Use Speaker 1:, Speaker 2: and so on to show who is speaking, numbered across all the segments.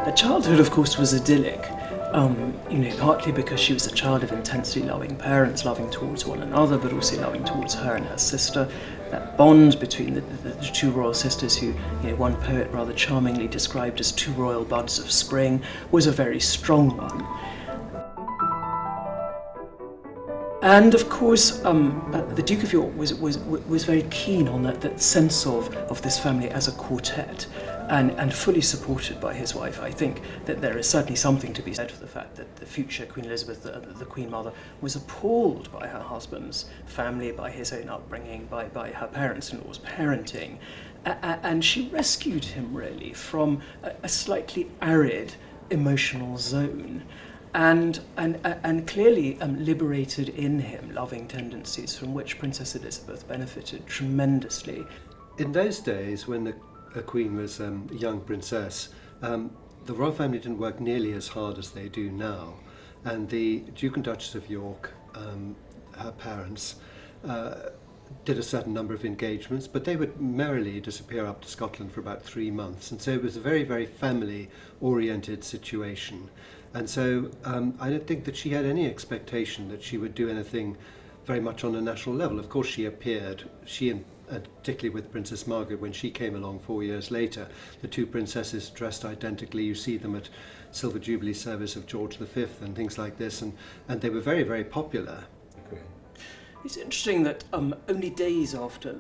Speaker 1: Her childhood, of course, was idyllic. Partly because she was a child of intensely loving parents, loving towards one another, but also loving towards her and her sister. That bond between the two royal sisters, who one poet rather charmingly described as two royal buds of spring, was a very strong one. And of course, the Duke of York was very keen on that sense of this family as a quartet, and fully supported by his wife. I think that there is certainly something to be said for the fact that the future Queen Elizabeth, the Queen Mother, was appalled by her husband's family, by his own upbringing, by her parents-in-law's parenting, and she rescued him really from a slightly arid emotional zone. And clearly liberated in him loving tendencies from which Princess Elizabeth benefited tremendously.
Speaker 2: In those days, when a queen was a young princess, the royal family didn't work nearly as hard as they do now. And the Duke and Duchess of York, her parents, did a certain number of engagements, but they would merrily disappear up to Scotland for about 3 months. And so it was a very, very family-oriented situation. And so I don't think that she had any expectation that she would do anything very much on a national level. Of course, she appeared, and particularly with Princess Margaret, when she came along 4 years later, the two princesses dressed identically. You see them at Silver Jubilee service of George V and things like this, and they were very, very popular.
Speaker 1: It's interesting that only days after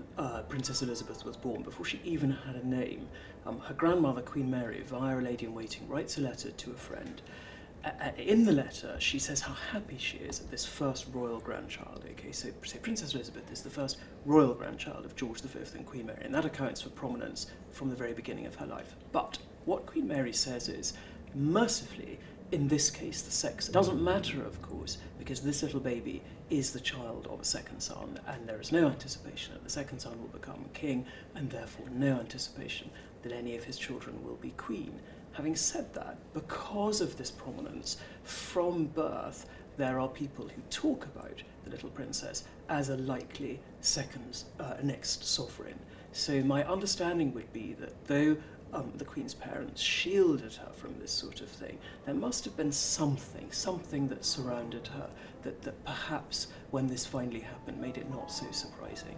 Speaker 1: Princess Elizabeth was born, before she even had a name, her grandmother, Queen Mary, via a lady-in-waiting, writes a letter to a friend. In the letter, she says how happy she is at this first royal grandchild. Okay, so Princess Elizabeth is the first royal grandchild of George V and Queen Mary, and that accounts for prominence from the very beginning of her life. But what Queen Mary says is, mercifully, in this case, the sex doesn't matter, of course, because this little baby is the child of a second son, and there is no anticipation that the second son will become king, and therefore no anticipation that any of his children will be queen. Having said that, because of this prominence, from birth, there are people who talk about the little princess as a likely next sovereign. So my understanding would be that though the Queen's parents shielded her from this sort of thing, there must have been something that surrounded her that perhaps, when this finally happened, made it not so surprising.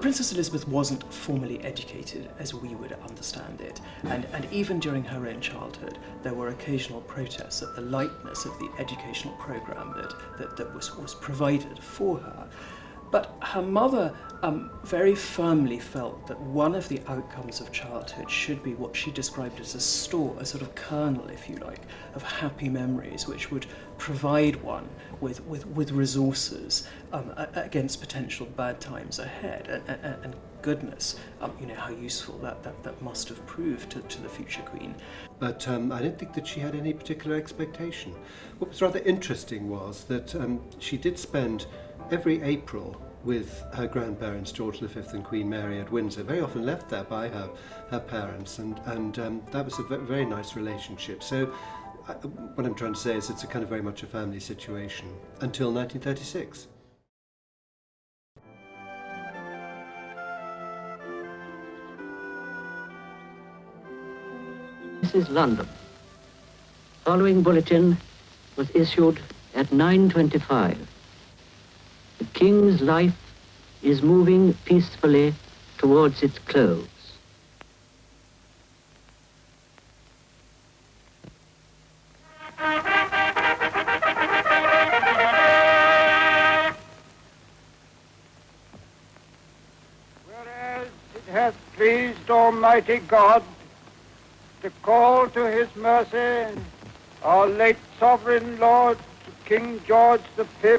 Speaker 1: Princess Elizabeth wasn't formally educated as we would understand it, and even during her own childhood there were occasional protests at the lightness of the educational programme that was provided for her. But her mother very firmly felt that one of the outcomes of childhood should be what she described as a store, a sort of kernel, if you like, of happy memories, which would provide one with resources against potential bad times ahead. And goodness, how useful that must have proved to the future Queen.
Speaker 2: But I don't think that she had any particular expectation. What was rather interesting was that she did spend every April with her grandparents, George V and Queen Mary, at Windsor, very often left there by her parents, and that was a very nice relationship. So what I'm trying to say is it's a kind of very much a family situation until 1936.
Speaker 3: This is London. Following bulletin was issued at 9:25. The King's life is moving peacefully towards its close.
Speaker 4: Whereas it hath pleased Almighty God to call to his mercy our late sovereign lord, King George V.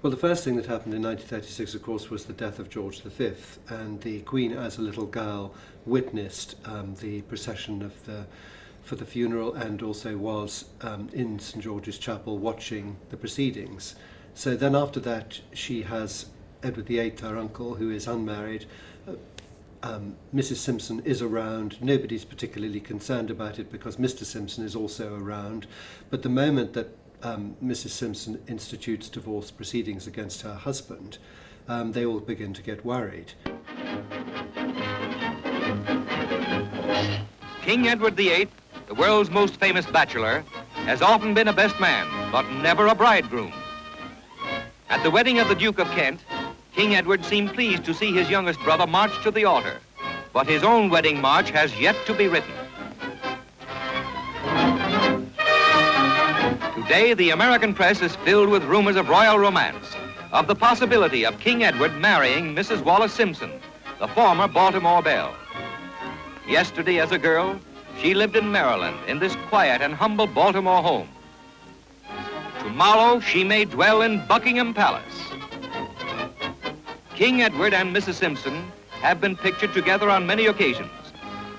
Speaker 2: Well, the first thing that happened in 1936, of course, was the death of George V, and the Queen, as a little girl, witnessed the procession for the funeral, and also was in St George's Chapel watching the proceedings. So then after that, she has Edward VIII, her uncle, who is unmarried. Mrs Simpson is around. Nobody's particularly concerned about it because Mr Simpson is also around. But the moment that Mrs Simpson institutes divorce proceedings against her husband, they all begin to get worried.
Speaker 5: King Edward VIII, the world's most famous bachelor, has often been a best man, but never a bridegroom. At the wedding of the Duke of Kent, King Edward seemed pleased to see his youngest brother march to the altar, but his own wedding march has yet to be written. Today, the American press is filled with rumors of royal romance, of the possibility of King Edward marrying Mrs. Wallace Simpson, the former Baltimore belle. Yesterday, as a girl, she lived in Maryland in this quiet and humble Baltimore home. Tomorrow, she may dwell in Buckingham Palace. King Edward and Mrs. Simpson have been pictured together on many occasions,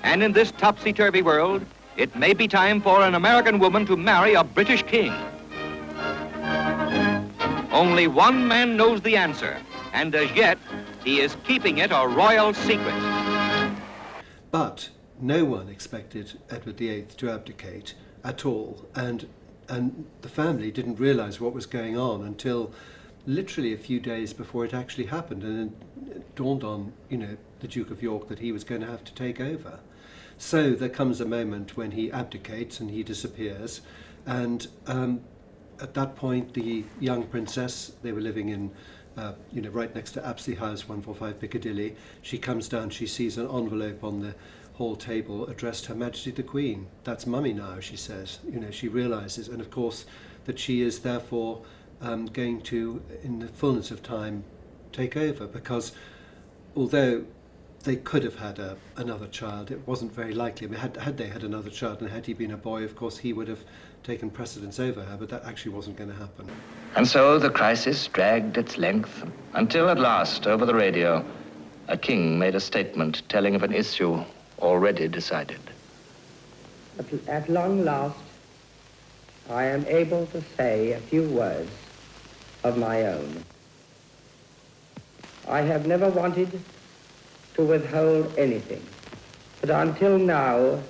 Speaker 5: and in this topsy-turvy world, it may be time for an American woman to marry a British king. Only one man knows the answer, and as yet, he is keeping it a royal secret.
Speaker 2: But no one expected Edward VIII to abdicate at all, and the family didn't realise what was going on until literally a few days before it actually happened, and it dawned on, the Duke of York that he was going to have to take over. So there comes a moment when he abdicates and he disappears, and at that point the young princess, they were living in right next to Apsley House, 145 Piccadilly. She comes down, she sees an envelope on the hall table addressed Her Majesty the Queen. That's mummy now, she says. She realises, and of course, that she is therefore going to, in the fullness of time, take over, because although they could have had another child, it wasn't very likely. I mean, had they had another child, and had he been a boy, of course, he would have taken precedence over her, but that actually wasn't going to happen.
Speaker 6: And so the crisis dragged its length until at last, over the radio, a king made a statement telling of an issue already decided.
Speaker 7: At long last, I am able to say a few words of my own. I have never wanted to withhold anything, but until now,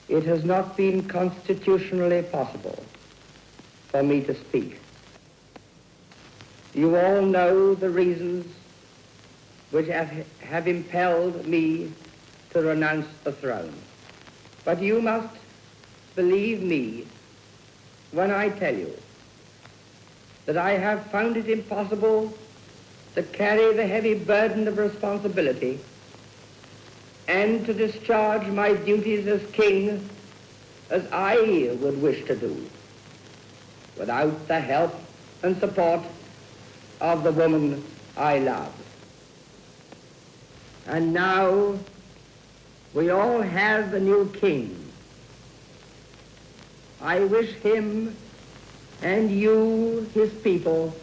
Speaker 7: it has not been constitutionally possible for me to speak. You all know the reasons which have impelled me to renounce the throne. But you must believe me when I tell you that I have found it impossible to carry the heavy burden of responsibility and to discharge my duties as king as I would wish to do without the help and support of the woman I love. And now we all have a new king. I wish him and you, his people,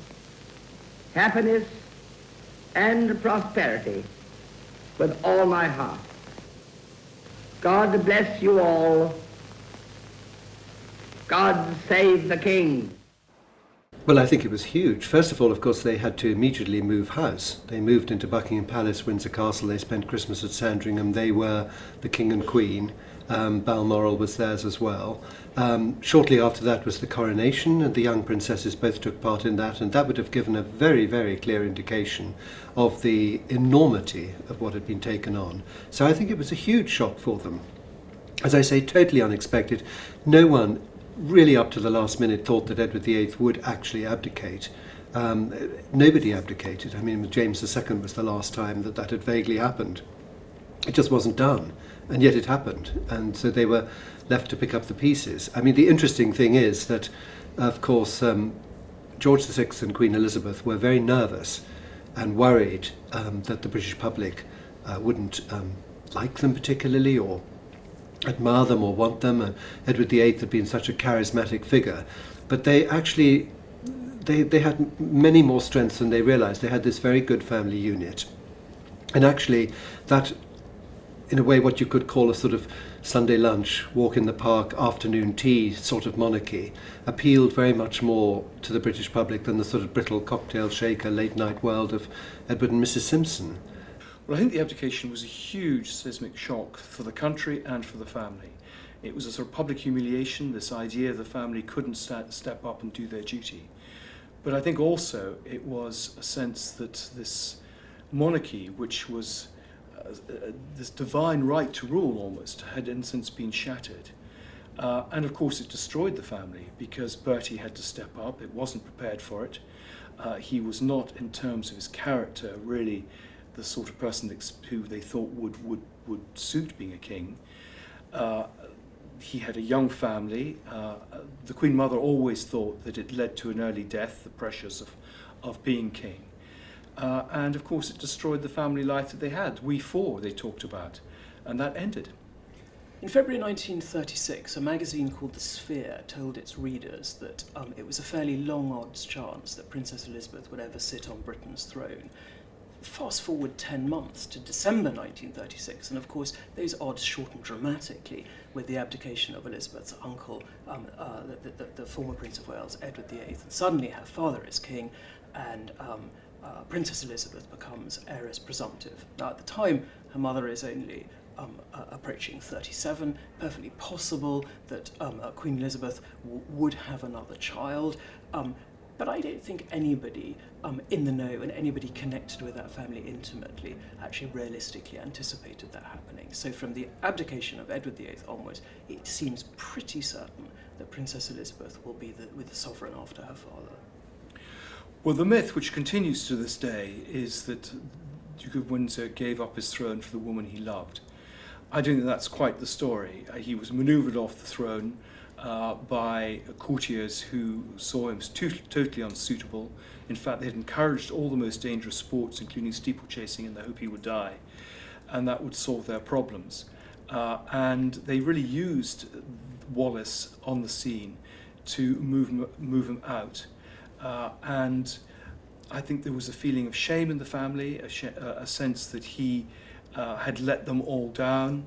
Speaker 7: happiness and prosperity with all my heart. God bless you all. God save the king.
Speaker 2: Well, I think it was huge. First of all, of course, they had to immediately move house. They moved into Buckingham Palace, Windsor Castle. They spent Christmas at Sandringham. They were the king and queen. Balmoral was theirs as well. Shortly after that was the coronation, and the young princesses both took part in that, and that would have given a very, very clear indication of the enormity of what had been taken on. So I think it was a huge shock for them. As I say, totally unexpected. No one really up to the last minute thought that Edward VIII would actually abdicate. Nobody abdicated. I mean, James II was the last time that had vaguely happened. It just wasn't done, and yet it happened, and so they were left to pick up the pieces. I mean, the interesting thing is that, of course, George VI and Queen Elizabeth were very nervous and worried that the British public wouldn't like them particularly, or admire them or want them. Edward VIII had been such a charismatic figure, but they actually they had many more strengths than they realized. They had this very good family unit, and actually that, in a way, what you could call a sort of Sunday lunch, walk in the park, afternoon tea sort of monarchy appealed very much more to the British public than the sort of brittle cocktail shaker late night world of Edward and Mrs. Simpson.
Speaker 8: Well, I think the abdication was a huge seismic shock for the country and for the family. It was a sort of public humiliation, this idea the family couldn't step up and do their duty. But I think also it was a sense that this monarchy, which was this divine right to rule almost had in since been shattered. And of course it destroyed the family because Bertie had to step up. It wasn't prepared for it. He was not, in terms of his character, really the sort of person who they thought would suit being a king. He had a young family. The Queen Mother always thought that it led to an early death, the pressures of being king. And of course it destroyed the family life that they had. We four, they talked about, and that ended.
Speaker 1: In February 1936, a magazine called The Sphere told its readers that it was a fairly long odds chance that Princess Elizabeth would ever sit on Britain's throne. Fast forward 10 months to December 1936, and of course those odds shortened dramatically with the abdication of Elizabeth's uncle, the former Prince of Wales, Edward VIII, and suddenly her father is king, and Princess Elizabeth becomes heiress presumptive. Now at the time, her mother is only approaching 37, perfectly possible that Queen Elizabeth would have another child, but I don't think anybody in the know and anybody connected with that family intimately actually realistically anticipated that happening. So from the abdication of Edward VIII onwards, it seems pretty certain that Princess Elizabeth will be the sovereign after her father.
Speaker 8: Well, the myth, which continues to this day, is that Duke of Windsor gave up his throne for the woman he loved. I don't think that's quite the story. He was manoeuvred off the throne by courtiers who saw him as totally unsuitable. In fact, they had encouraged all the most dangerous sports, including steeplechasing, in the hope he would die, and that would solve their problems. And they really used Wallace on the scene to move him out. And I think there was a feeling of shame in the family, a sense that he had let them all down,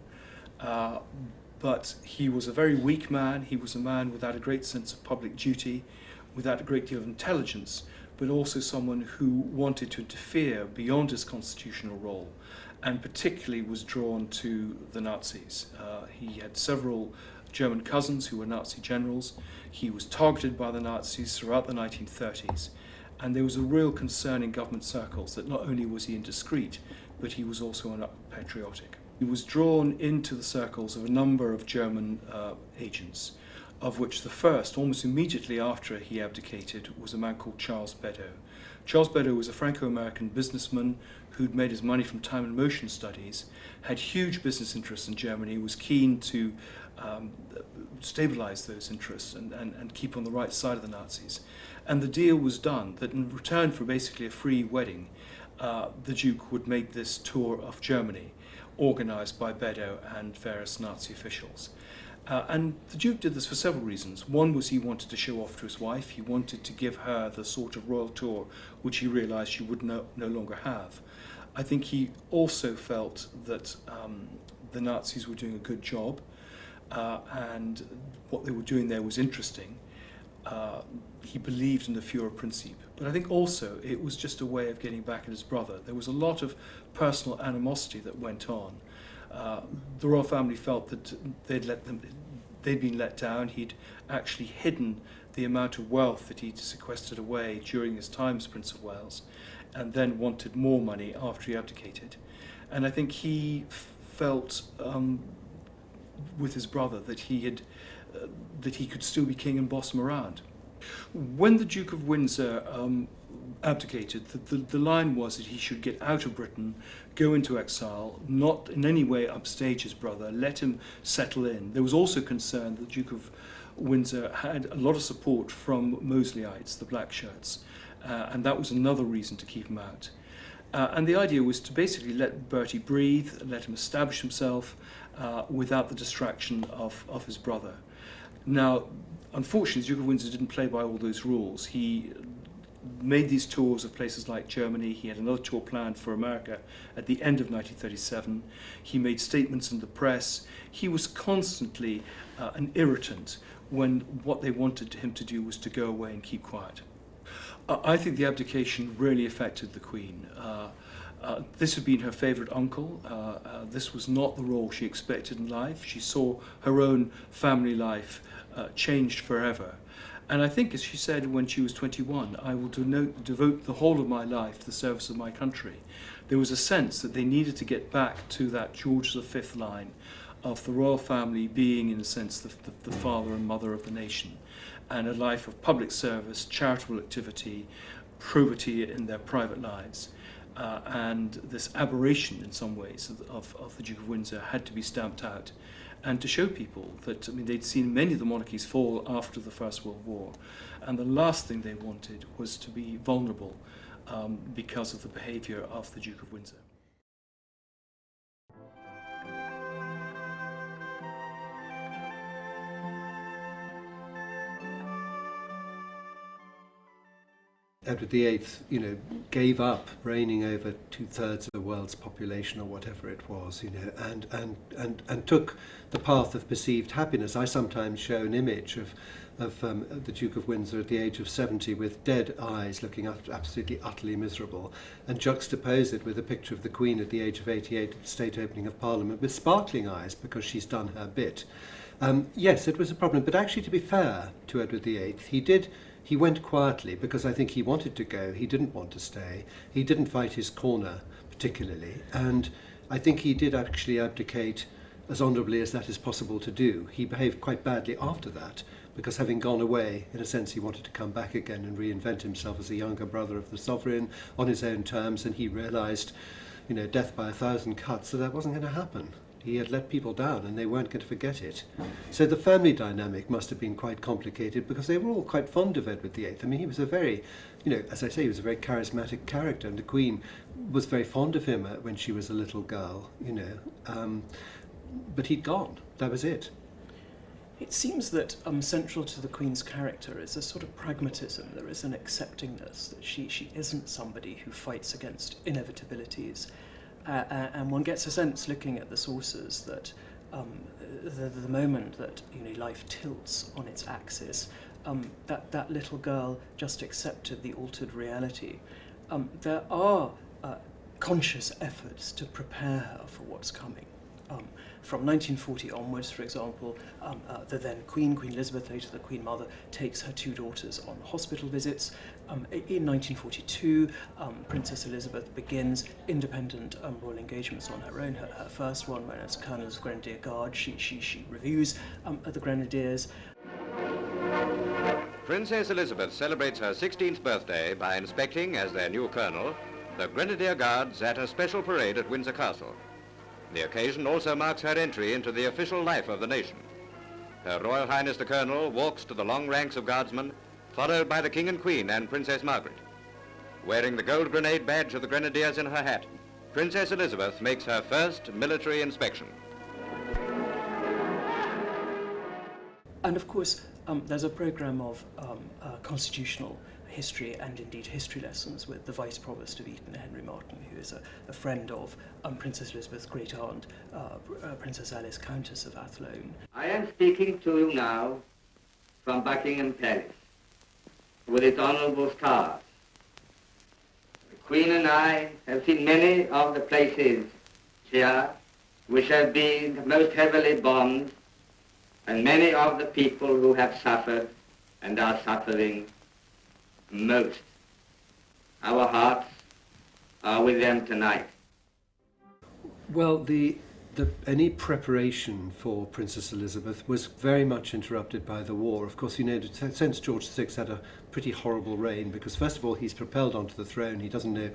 Speaker 8: but he was a very weak man. He was a man without a great sense of public duty, without a great deal of intelligence, but also someone who wanted to interfere beyond his constitutional role, and particularly was drawn to the Nazis. He had several German cousins who were Nazi generals. He was targeted by the Nazis throughout the 1930s, and there was a real concern in government circles that not only was he indiscreet, but he was also unpatriotic. He was drawn into the circles of a number of German agents, of which the first, almost immediately after he abdicated, was a man called Charles Beddoe. Charles Beddoe was a Franco-American businessman who'd made his money from time and motion studies, had huge business interests in Germany, was keen to stabilize those interests and keep on the right side of the Nazis. And the deal was done that in return for basically a free wedding, the Duke would make this tour of Germany, organized by Beddoe and various Nazi officials. And the Duke did this for several reasons. One was he wanted to show off to his wife. He wanted to give her the sort of royal tour which he realized she would no longer have. I think he also felt that the Nazis were doing a good job, and what they were doing there was interesting. He believed in the Führerprinzip. But I think also it was just a way of getting back at his brother. There was a lot of personal animosity that went on. The royal family felt that they'd been let down. He'd actually hidden the amount of wealth that he'd sequestered away during his time as Prince of Wales, and then wanted more money after he abdicated. And I think he felt with his brother that he could still be king and boss him around. When the Duke of Windsor abdicated, the line was that he should get out of Britain, go into exile, not in any way upstage his brother, let him settle in. There was also concern that the Duke of Windsor had a lot of support from Mosleyites, the black shirts, and that was another reason to keep him out. And the idea was to basically let Bertie breathe, let him establish himself without the distraction of his brother. Now, unfortunately, the Duke of Windsor didn't play by all those rules. He made these tours of places like Germany. He had another tour planned for America at the end of 1937. He made statements in the press. He was constantly an irritant when what they wanted him to do was to go away and keep quiet. I think the abdication really affected the Queen. This had been her favourite uncle. This was not the role she expected in life. She saw her own family life changed forever. And I think, as she said when she was 21, I will devote the whole of my life to the service of my country. There was a sense that they needed to get back to that George V line of the royal family being, in a sense, the father and mother of the nation, and a life of public service, charitable activity, probity in their private lives. And this aberration, in some ways, of the Duke of Windsor had to be stamped out, and to show people that, I mean, they'd seen many of the monarchies fall after the First World War, and the last thing they wanted was to be vulnerable because of the behaviour of the Duke of Windsor.
Speaker 2: Edward VIII, gave up reigning over 2/3 of the world's population or whatever it was, and took the path of perceived happiness. I sometimes show an image of the Duke of Windsor at the age of 70 with dead eyes, looking absolutely utterly miserable, and juxtapose it with a picture of the Queen at the age of 88 at the State Opening of Parliament with sparkling eyes because she's done her bit. Yes, it was a problem, but actually, to be fair to Edward VIII, he went quietly because I think he wanted to go. He didn't want to stay. He didn't fight his corner particularly. And I think he did actually abdicate as honourably as that is possible to do. He behaved quite badly after that because, having gone away, in a sense, he wanted to come back again and reinvent himself as a younger brother of the sovereign on his own terms. And he realised, death by 1,000 cuts, so that wasn't going to happen. He had let people down and they weren't going to forget it. So the family dynamic must have been quite complicated because they were all quite fond of Edward VIII. I mean, he was a very, as I say, he was a very charismatic character, and the Queen was very fond of him when she was a little girl, but he'd gone. That was it.
Speaker 1: It seems that central to the Queen's character is a sort of pragmatism. There is an acceptingness that she isn't somebody who fights against inevitabilities. And one gets a sense, looking at the sources, that the moment that life tilts on its axis, that little girl just accepted the altered reality. There are conscious efforts to prepare her for what's coming. From 1940 onwards, for example, the then Queen Elizabeth, later the Queen Mother, takes her two daughters on hospital visits. In 1942, Princess Elizabeth begins independent royal engagements on her own. Her first one, when as Colonel of Grenadier Guard, she reviews the Grenadiers.
Speaker 5: Princess Elizabeth celebrates her 16th birthday by inspecting, as their new colonel, the Grenadier Guards at a special parade at Windsor Castle. The occasion also marks her entry into the official life of the nation. Her Royal Highness the Colonel walks to the long ranks of guardsmen, followed by the King and Queen and Princess Margaret. Wearing the gold grenade badge of the Grenadiers in her hat, Princess Elizabeth makes her first military inspection.
Speaker 1: And of course, there's a programme of constitutional history and indeed history lessons with the Vice Provost of Eton, Henry Martin, who is a friend of Princess Elizabeth's great aunt, Princess Alice, Countess of Athlone.
Speaker 7: I am speaking to you now from Buckingham Palace with its honourable stars. The Queen and I have seen many of the places here which have been most heavily bombed, and many of the people who have suffered and are suffering most. Our hearts are with them tonight.
Speaker 2: Well, any preparation for Princess Elizabeth was very much interrupted by the war. Of course, since George VI had a pretty horrible reign, because first of all, he's propelled onto the throne. He doesn't know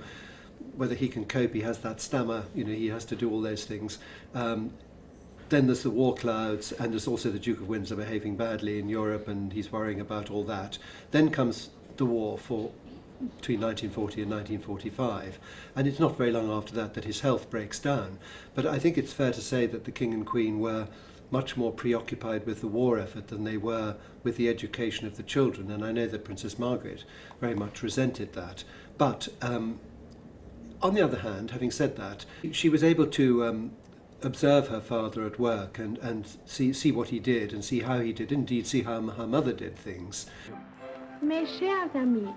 Speaker 2: whether he can cope. He has that stammer. He has to do all those things. Then there's the war clouds, and there's also the Duke of Windsor behaving badly in Europe, and he's worrying about all that. Then comes the war between 1940 and 1945, and it's not very long after that his health breaks down. But I think it's fair to say that the King and Queen were much more preoccupied with the war effort than they were with the education of the children, and I know that Princess Margaret very much resented that. But on the other hand, having said that, she was able to observe her father at work and see what he did and see how he did, indeed see how her mother did things.
Speaker 9: Mes chers amis,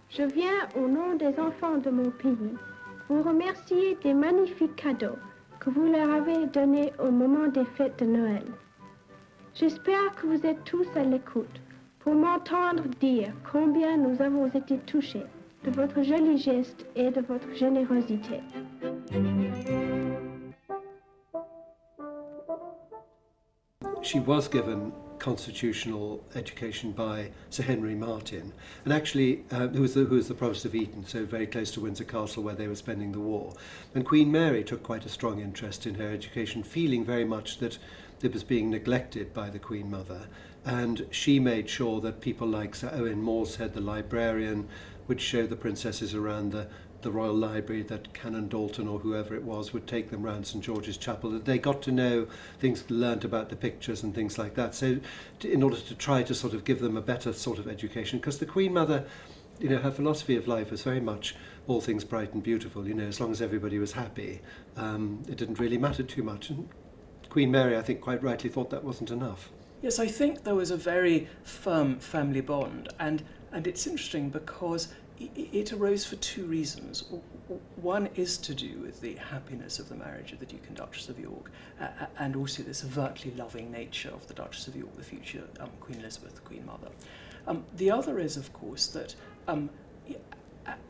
Speaker 9: je viens au nom des enfants de mon pays vous remercier des magnifiques cadeaux que vous leur avez donnés au moment des fêtes de Noël. J'espère que vous êtes tous à l'écoute pour m'entendre dire combien nous avons été touchés de votre joli geste et de votre générosité.
Speaker 2: She was given constitutional education by Sir Henry Martin, and actually who was the Provost of Eton, so very close to Windsor Castle where they were spending the war. And Queen Mary took quite a strong interest in her education, feeling very much that it was being neglected by the Queen Mother, and she made sure that people like Sir Owen Morshead, the librarian, would show the princesses around the Royal Library, that Canon Dalton or whoever it was would take them round St George's Chapel, that they got to know things, learnt about the pictures and things like that. So in order to try to sort of give them a better sort of education, because the Queen Mother, you know, her philosophy of life was very much all things bright and beautiful, you know, as long as everybody was happy, it didn't really matter too much. And Queen Mary, I think, quite rightly thought that wasn't enough.
Speaker 1: Yes, I think there was a very firm family bond, and it's interesting because it arose for two reasons. One is to do with the happiness of the marriage of the Duke and Duchess of York, and also this overtly loving nature of the Duchess of York, the future Queen Elizabeth, the Queen Mother. The other is, of course, that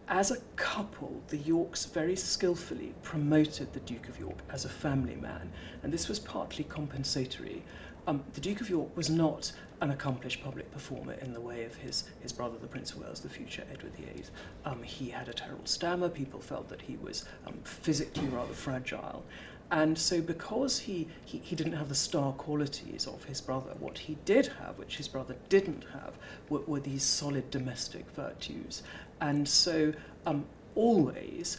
Speaker 1: as a couple, the Yorks very skillfully promoted the Duke of York as a family man, and this was partly compensatory. The Duke of York was not an accomplished public performer in the way of his brother, the Prince of Wales, the future Edward VIII. He had a terrible stammer. People felt that he was physically rather fragile. And so because he didn't have the star qualities of his brother, what he did have, which his brother didn't have, were these solid domestic virtues. And so always,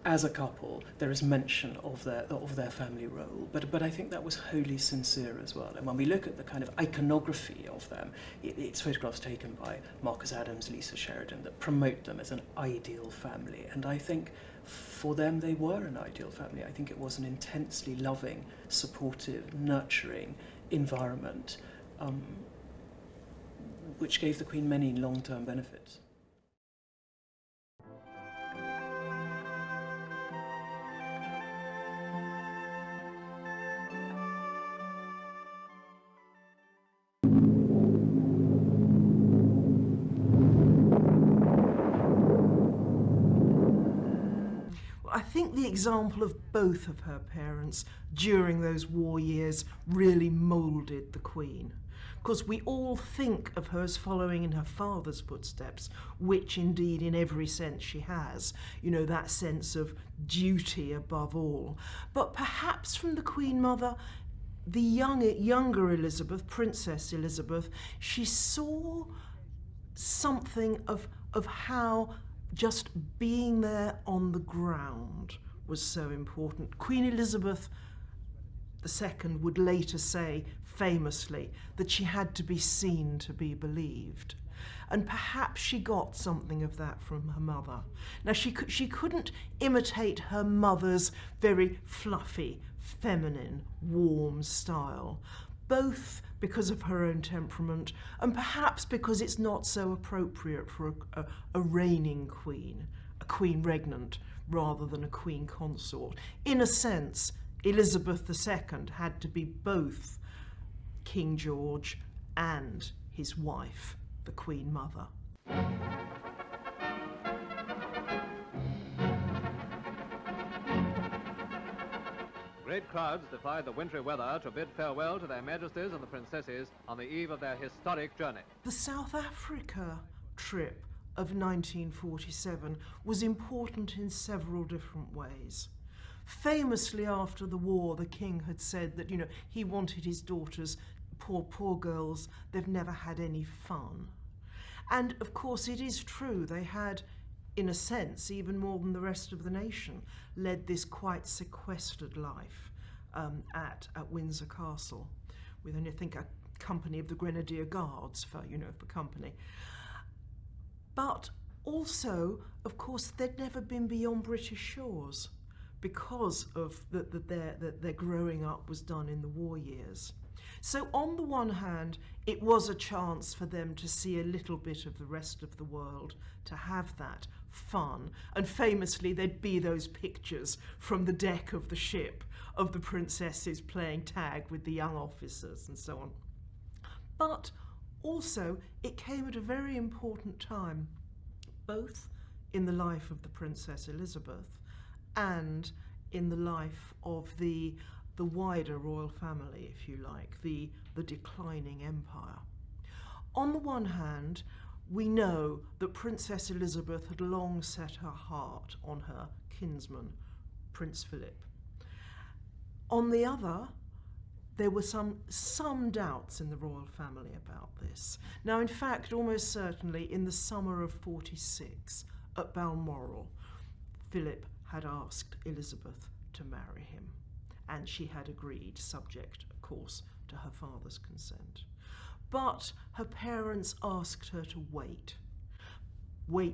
Speaker 1: as a couple, there is mention of their family role, but I think that was wholly sincere as well. And when we look at the kind of iconography of them, it's photographs taken by Marcus Adams, Lisa Sheridan, that promote them as an ideal family. And I think for them, they were an ideal family. I think it was an intensely loving, supportive, nurturing environment, which gave the Queen many long-term benefits.
Speaker 10: I think the example of both of her parents during those war years really moulded the Queen. Because we all think of her as following in her father's footsteps, which indeed in every sense she has, you know, that sense of duty above all. But perhaps from the Queen Mother, the younger Elizabeth, Princess Elizabeth, she saw something of how just being there on the ground was so important. Queen Elizabeth II would later say, famously, that she had to be seen to be believed. And perhaps she got something of that from her mother. Now, she couldn't imitate her mother's very fluffy, feminine, warm style, both because of her own temperament and perhaps because it's not so appropriate for a reigning queen, a queen regnant, rather than a queen consort. In a sense, Elizabeth II had to be both King George and his wife, the Queen Mother.
Speaker 11: Great crowds defied the wintry weather to bid farewell to their Majesties and the Princesses on the eve of their historic journey.
Speaker 10: The South Africa trip of 1947 was important in several different ways. Famously, after the war, the King had said that, you know, he wanted his daughters, poor girls, they've never had any fun. And of course it is true, they had, in a sense, even more than the rest of the nation, led this quite sequestered life at Windsor Castle, with only, I think, a company of the Grenadier Guards for company. But also, of course, they'd never been beyond British shores because of their growing up was done in the war years. So on the one hand, it was a chance for them to see a little bit of the rest of the world, to have that fun. And famously, there'd be those pictures from the deck of the ship of the princesses playing tag with the young officers and so on. But Also, it came at a very important time, both in the life of the Princess Elizabeth and in the life of the wider royal family, if you like, the declining empire. On the one hand, we know that Princess Elizabeth had long set her heart on her kinsman, Prince Philip. On the other, there were some doubts in the royal family about this. Now, in fact, almost certainly in the summer of 46, at Balmoral, Philip had asked Elizabeth to marry him, and she had agreed, subject, of course, to her father's consent. But her parents asked her to wait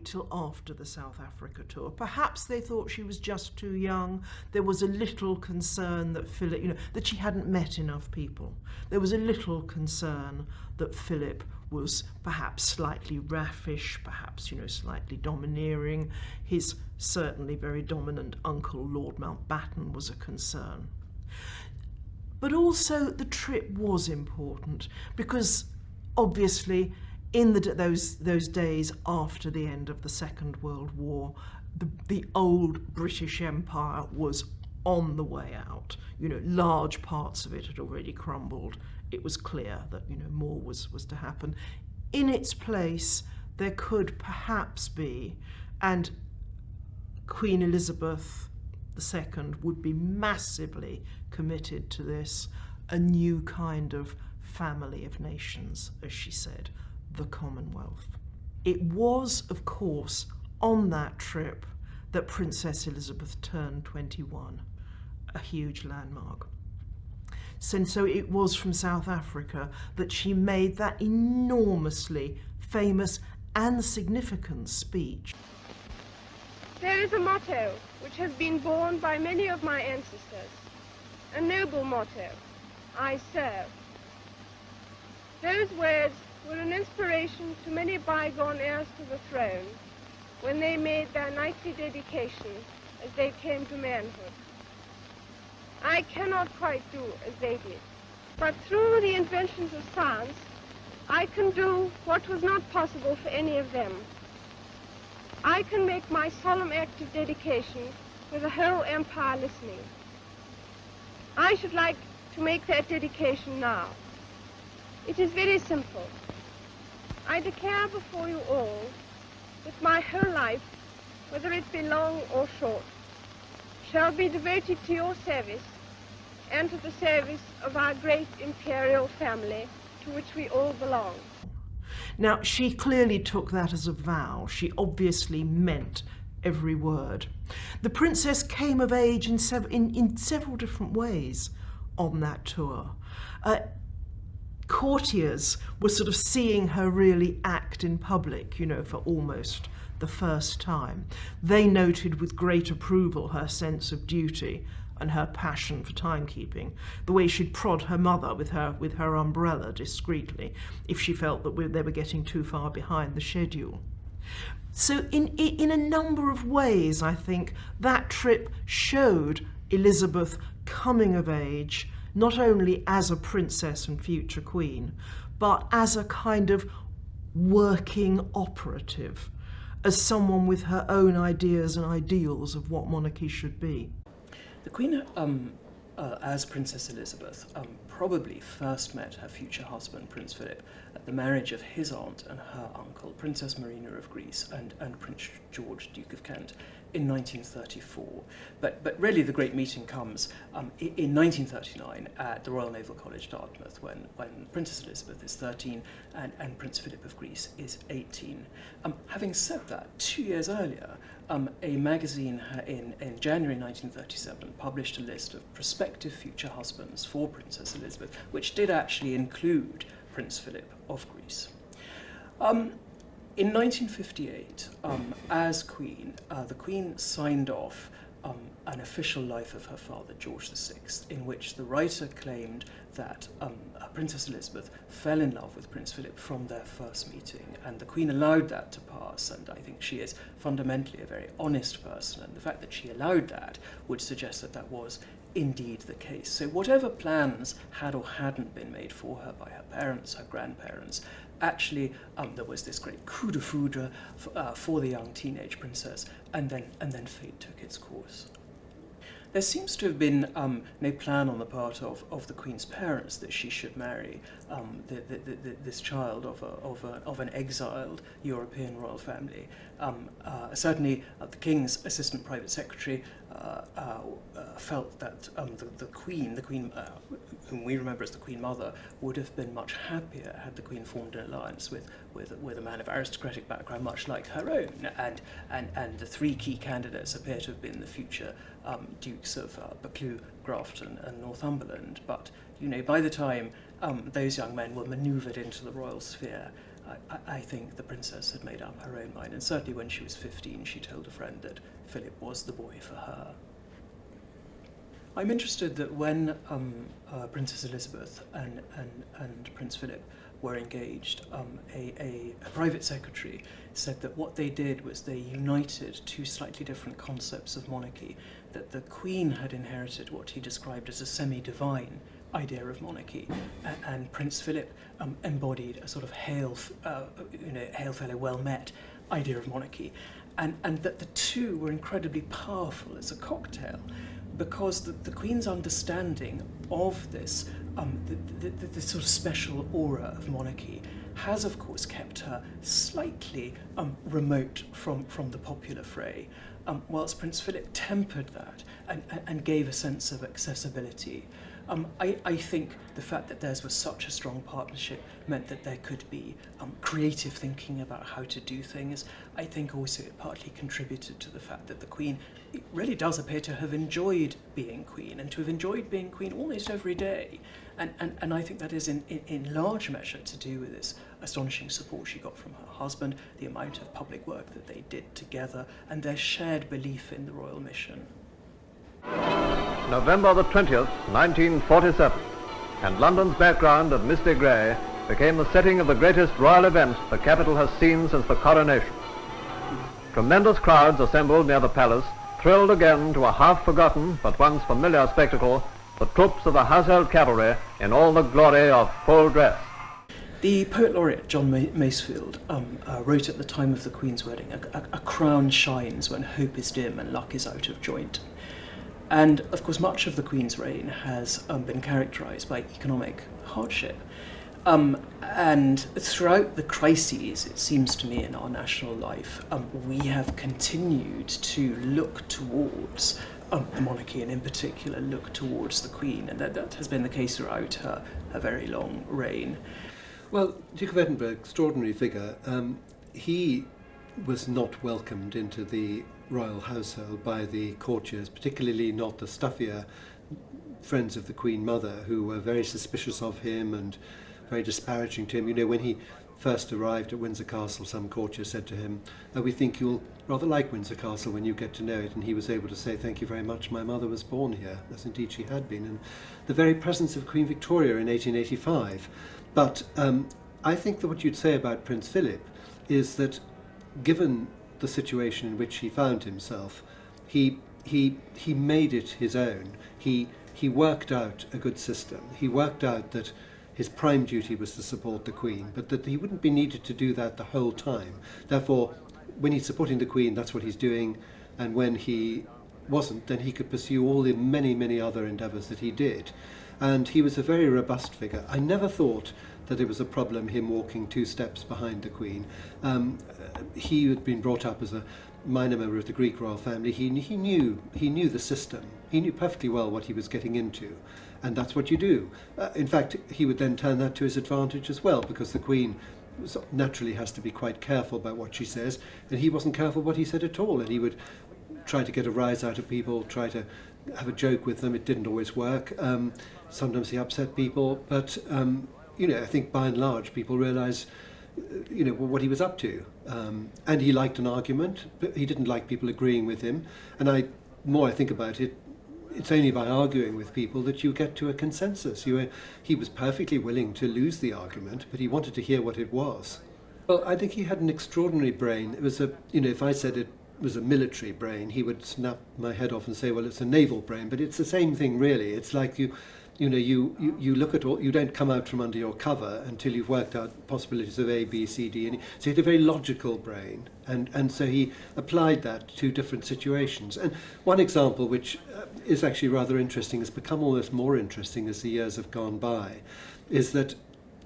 Speaker 10: till after the South Africa tour. Perhaps they thought she was just too young. There was a little concern that Philip, that she hadn't met enough people. There was a little concern that Philip was perhaps slightly raffish, perhaps, slightly domineering. His certainly very dominant uncle, Lord Mountbatten, was a concern. But also the trip was important because obviously in those days after the end of the Second World War, the old British Empire was on the way out. Large parts of it had already crumbled. It was clear that more was to happen. In its place, there could perhaps be, and Queen Elizabeth II would be massively committed to this, a new kind of family of nations, as she said, the Commonwealth. It was, of course, on that trip that Princess Elizabeth turned 21, a huge landmark. So it was from South Africa that she made that enormously famous and significant speech.
Speaker 9: There is a motto which has been borne by many of my ancestors, a noble motto, I serve. Those words were an inspiration to many bygone heirs to the throne when they made their knightly dedication as they came to manhood. I cannot quite do as they did, but through the inventions of science, I can do what was not possible for any of them. I can make my solemn act of dedication with the whole empire listening. I should like to make that dedication now. It is very simple. I declare before you all that my whole life, whether it be long or short, shall be devoted to your service and to the service of our great imperial family to which we all belong.
Speaker 10: Now, she clearly took that as a vow. She obviously meant every word. The princess came of age in several different ways on that tour. Courtiers were sort of seeing her really act in public, for almost the first time. They noted with great approval her sense of duty and her passion for timekeeping, the way she'd prod her mother with her umbrella discreetly if she felt that they were getting too far behind the schedule. So in a number of ways, I think, that trip showed Elizabeth coming of age, not only as a princess and future queen, but as a kind of working operative, as someone with her own ideas and ideals of what monarchy should be.
Speaker 1: The Queen, as Princess Elizabeth, probably first met her future husband, Prince Philip, at the marriage of his aunt and her uncle, Princess Marina of Greece and Prince George, Duke of Kent, in 1934. But really the great meeting comes in 1939 at the Royal Naval College, Dartmouth, when Princess Elizabeth is 13 and Prince Philip of Greece is 18. Having said that, 2 years earlier, a magazine in January 1937 published a list of prospective future husbands for Princess Elizabeth, which did actually include Prince Philip of Greece. In 1958, as Queen, the Queen signed off an official life of her father, George VI, in which the writer claimed that Princess Elizabeth fell in love with Prince Philip from their first meeting, and the Queen allowed that to pass, and I think she is fundamentally a very honest person, and the fact that she allowed that would suggest that that was indeed the case. So whatever plans had or hadn't been made for her by her parents, her grandparents, actually there was this great coup de foudre for the young teenage princess, and then fate took its course. There seems to have been no plan on the part of the Queen's parents that she should marry this child of an exiled European royal family. Certainly, the King's assistant private secretary felt that the Queen, whom we remember as the Queen Mother, would have been much happier had the Queen formed an alliance with a man of aristocratic background, much like her own. And the three key candidates appear to have been the future Dukes of Buccleuch, Grafton, and Northumberland. But by the time those young men were manoeuvred into the royal sphere, I think the princess had made up her own mind, and certainly when she was 15, she told a friend that Philip was the boy for her. I'm interested that when Princess Elizabeth and Prince Philip were engaged, a private secretary said that what they did was they united two slightly different concepts of monarchy, that the Queen had inherited what he described as a semi-divine idea of monarchy, and Prince Philip embodied a sort of hail fellow, well met idea of monarchy, and that the two were incredibly powerful as a cocktail, because the Queen's understanding of this the sort of special aura of monarchy has, of course, kept her slightly remote from the popular fray, whilst Prince Philip tempered that and gave a sense of accessibility. I think the fact that theirs was such a strong partnership meant that there could be creative thinking about how to do things. I think also it partly contributed to the fact that the Queen really does appear to have enjoyed being Queen, and to have enjoyed being Queen almost every day. And I think that is in large measure to do with this astonishing support she got from her husband, the amount of public work that they did together, and their shared belief in the royal mission.
Speaker 11: November the 20th, 1947, and London's background of misty grey became the setting of the greatest royal event the capital has seen since the coronation. Tremendous crowds assembled near the palace, thrilled again to a half-forgotten but once familiar spectacle, the troops of the household cavalry in all the glory of full dress.
Speaker 1: The poet laureate John Masefield wrote at the time of the Queen's wedding, a crown shines when hope is dim and luck is out of joint. And of course much of the Queen's reign has been characterised by economic hardship. And throughout the crises, it seems to me, in our national life, we have continued to look towards the monarchy, and in particular look towards the Queen, and that has been the case throughout her very long reign.
Speaker 2: Well, Duke of Edinburgh, extraordinary figure. He was not welcomed into the royal household by the courtiers, particularly not the stuffier friends of the Queen Mother, who were very suspicious of him and very disparaging to him. When he first arrived at Windsor Castle, some courtier said to him, "We think you'll rather like Windsor Castle when you get to know it," and he was able to say, "Thank you very much, my mother was born here," as indeed she had been, and the very presence of Queen Victoria in 1885. But I think that what you'd say about Prince Philip is that, given the situation in which he found himself, he made it his own. He worked out a good system. He worked out that his prime duty was to support the Queen, but that he wouldn't be needed to do that the whole time. Therefore, when he's supporting the Queen, that's what he's doing, and when he wasn't, then he could pursue all the many, many other endeavours that he did. And he was a very robust figure. I never thought that it was a problem him walking 2 steps behind the Queen. He had been brought up as a minor member of the Greek royal family. He knew the system. He knew perfectly well what he was getting into, and that's what you do. In fact, he would then turn that to his advantage as well, because the Queen naturally has to be quite careful about what she says, and he wasn't careful what he said at all, and he would try to get a rise out of people, try to have a joke with them. It didn't always work. Sometimes he upset people, but I think by and large people realise what he was up to, and he liked an argument, but he didn't like people agreeing with him. And the more I think about it, it's only by arguing with people that you get to a consensus. He was perfectly willing to lose the argument, but he wanted to hear what it was. Well, I think he had an extraordinary brain. It was if I said it was a military brain, he would snap my head off and say, well, it's a naval brain, but it's the same thing really. It's like you you know, you look at all, you don't come out from under your cover until you've worked out possibilities of A, B, C, D, and E. So he had a very logical brain, and so he applied that to different situations. And one example, which is actually rather interesting, has become almost more interesting as the years have gone by, is that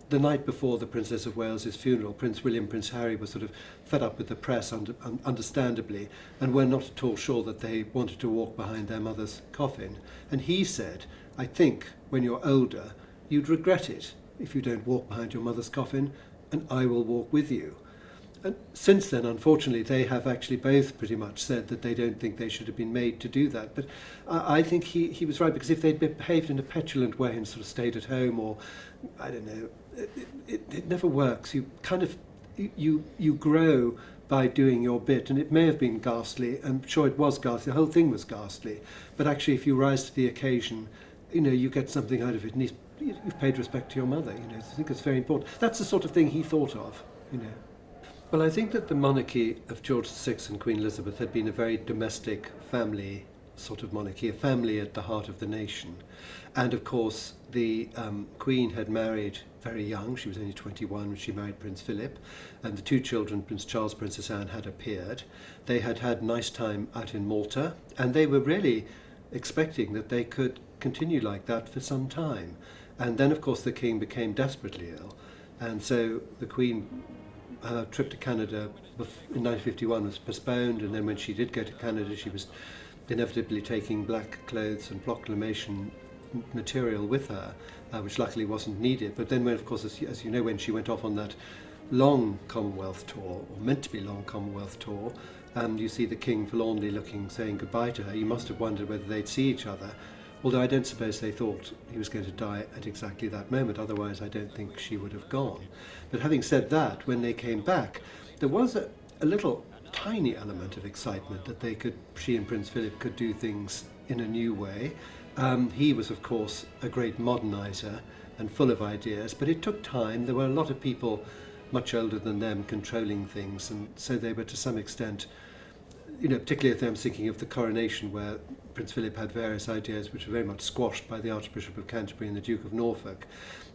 Speaker 2: the night before the Princess of Wales's funeral, Prince William, Prince Harry were sort of fed up with the press, understandably, and were not at all sure that they wanted to walk behind their mother's coffin. And he said, I think when you're older, you'd regret it if you don't walk behind your mother's coffin, and I will walk with you. And since then, unfortunately, they have actually both pretty much said that they don't think they should have been made to do that. But I think he was right, because if they'd behaved in a petulant way and sort of stayed at home, or, I don't know, it never works. You kind of, you grow by doing your bit, and it may have been ghastly. I'm sure it was ghastly. The whole thing was ghastly. But actually, if you rise to the occasion, you know, you get something out of it, and you've paid respect to your mother. You know, I think it's very important. That's the sort of thing he thought of, you know. Well, I think that the monarchy of George VI and Queen Elizabeth had been a very domestic family sort of monarchy, a family at the heart of the nation. And of course, the Queen had married very young. She was only 21 when she married Prince Philip, and the two children, Prince Charles, Princess Anne, had appeared. They had had a nice time out in Malta, and they were really expecting that they could continue like that for some time. And then, of course, the King became desperately ill, and so the Queen, her trip to Canada in 1951 was postponed, and then when she did go to Canada, she was inevitably taking black clothes and proclamation material with her, which luckily wasn't needed. But then when, of course, as you know, when she went off on that long Commonwealth tour, or meant to be long Commonwealth tour, you see the King forlornly looking, saying goodbye to her. You must have wondered whether they'd see each other, although I don't suppose they thought he was going to die at exactly that moment. Otherwise, I don't think she would have gone. But having said that, when they came back, there was a little tiny element of excitement that she and Prince Philip could do things in a new way. He was, of course, a great modernizer and full of ideas, but it took time. There were a lot of people much older than them controlling things, and so they were to some extent, you know, particularly if I'm thinking of the coronation, where Prince Philip had various ideas which were very much squashed by the Archbishop of Canterbury and the Duke of Norfolk.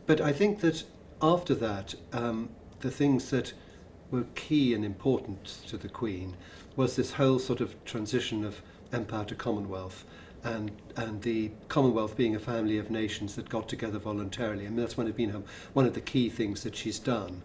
Speaker 2: But I think that after that, the things that were key and important to the Queen was this whole sort of transition of empire to Commonwealth, and the Commonwealth being a family of nations that got together voluntarily. I mean, that's one of the key things that she's done.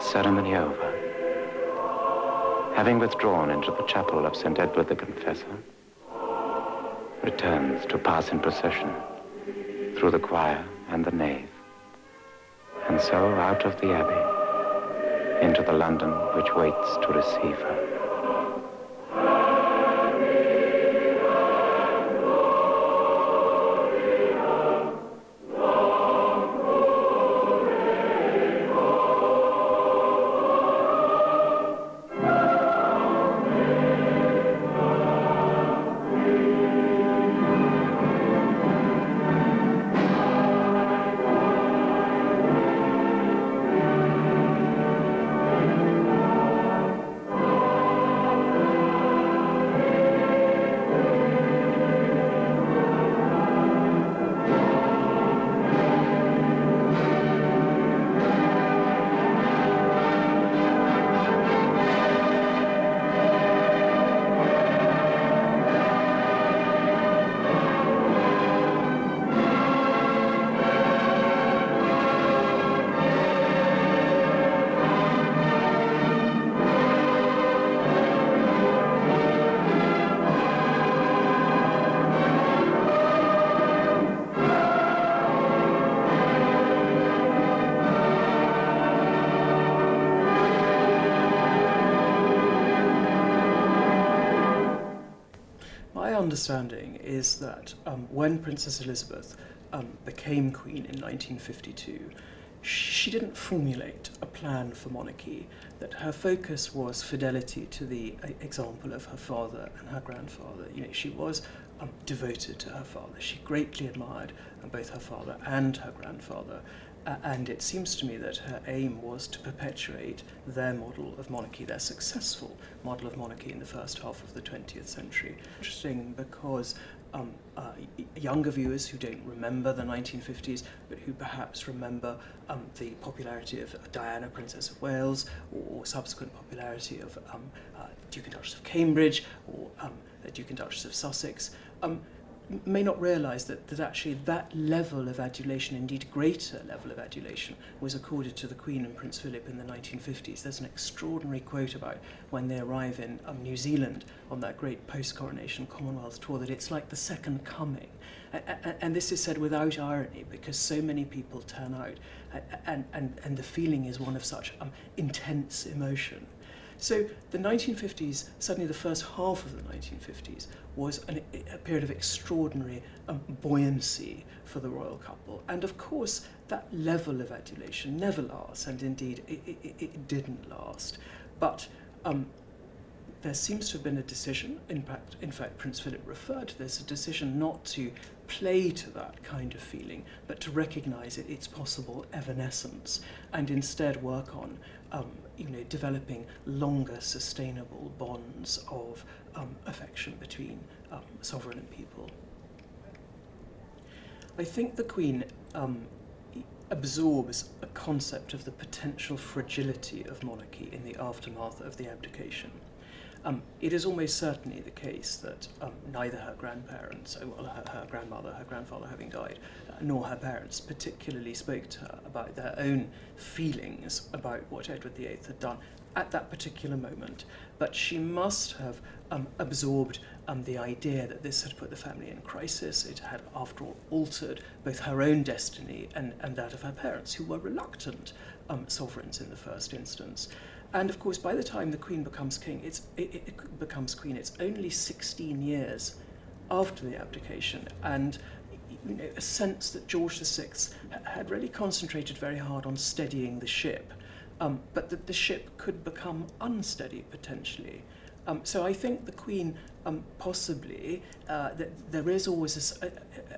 Speaker 12: ceremony over, having withdrawn into the chapel of St. Edward the Confessor, returns to pass in procession through the choir and the nave, and so out of the abbey into the London which waits to receive her.
Speaker 1: Understanding is that when Princess Elizabeth became Queen in 1952, she didn't formulate a plan for monarchy, that her focus was fidelity to the example of her father and her grandfather. You know, she was devoted to her father. She greatly admired both her father and her grandfather. And it seems to me that her aim was to perpetuate their model of monarchy, their successful model of monarchy in the first half of the 20th century. Interesting because younger viewers who don't remember the 1950s, but who perhaps remember the popularity of Diana, Princess of Wales, or subsequent popularity of Duke and Duchess of Cambridge, or the Duke and Duchess of Sussex, may not realise that actually that level of adulation, indeed greater level of adulation, was accorded to the Queen and Prince Philip in the 1950s. There's an extraordinary quote about when they arrive in New Zealand on that great post-coronation Commonwealth tour, that it's like the second coming. And this is said without irony, because so many people turn out, and the feeling is one of such intense emotion. So the 1950s, certainly the first half of the 1950s, was a period of extraordinary buoyancy for the royal couple. And of course, that level of adulation never lasts, and indeed it didn't last. But there seems to have been a decision, in fact Prince Philip referred to this, a decision not to play to that kind of feeling, but to recognise its possible evanescence, and instead work on developing longer sustainable bonds of affection between sovereign and people. I think the Queen absorbs a concept of the potential fragility of monarchy in the aftermath of the abdication. It is almost certainly the case that neither her grandparents, her grandmother, her grandfather having died, nor her parents particularly spoke to her about their own feelings about what Edward VIII had done at that particular moment. But she must have absorbed the idea that this had put the family in crisis. It had, after all, altered both her own destiny and that of her parents, who were reluctant sovereigns in the first instance. And of course, by the time the Queen becomes king, it becomes Queen, it's only 16 years after the abdication, and a sense that George VI had really concentrated very hard on steadying the ship, but that the ship could become unsteady potentially. So I think the Queen possibly, that there is always this,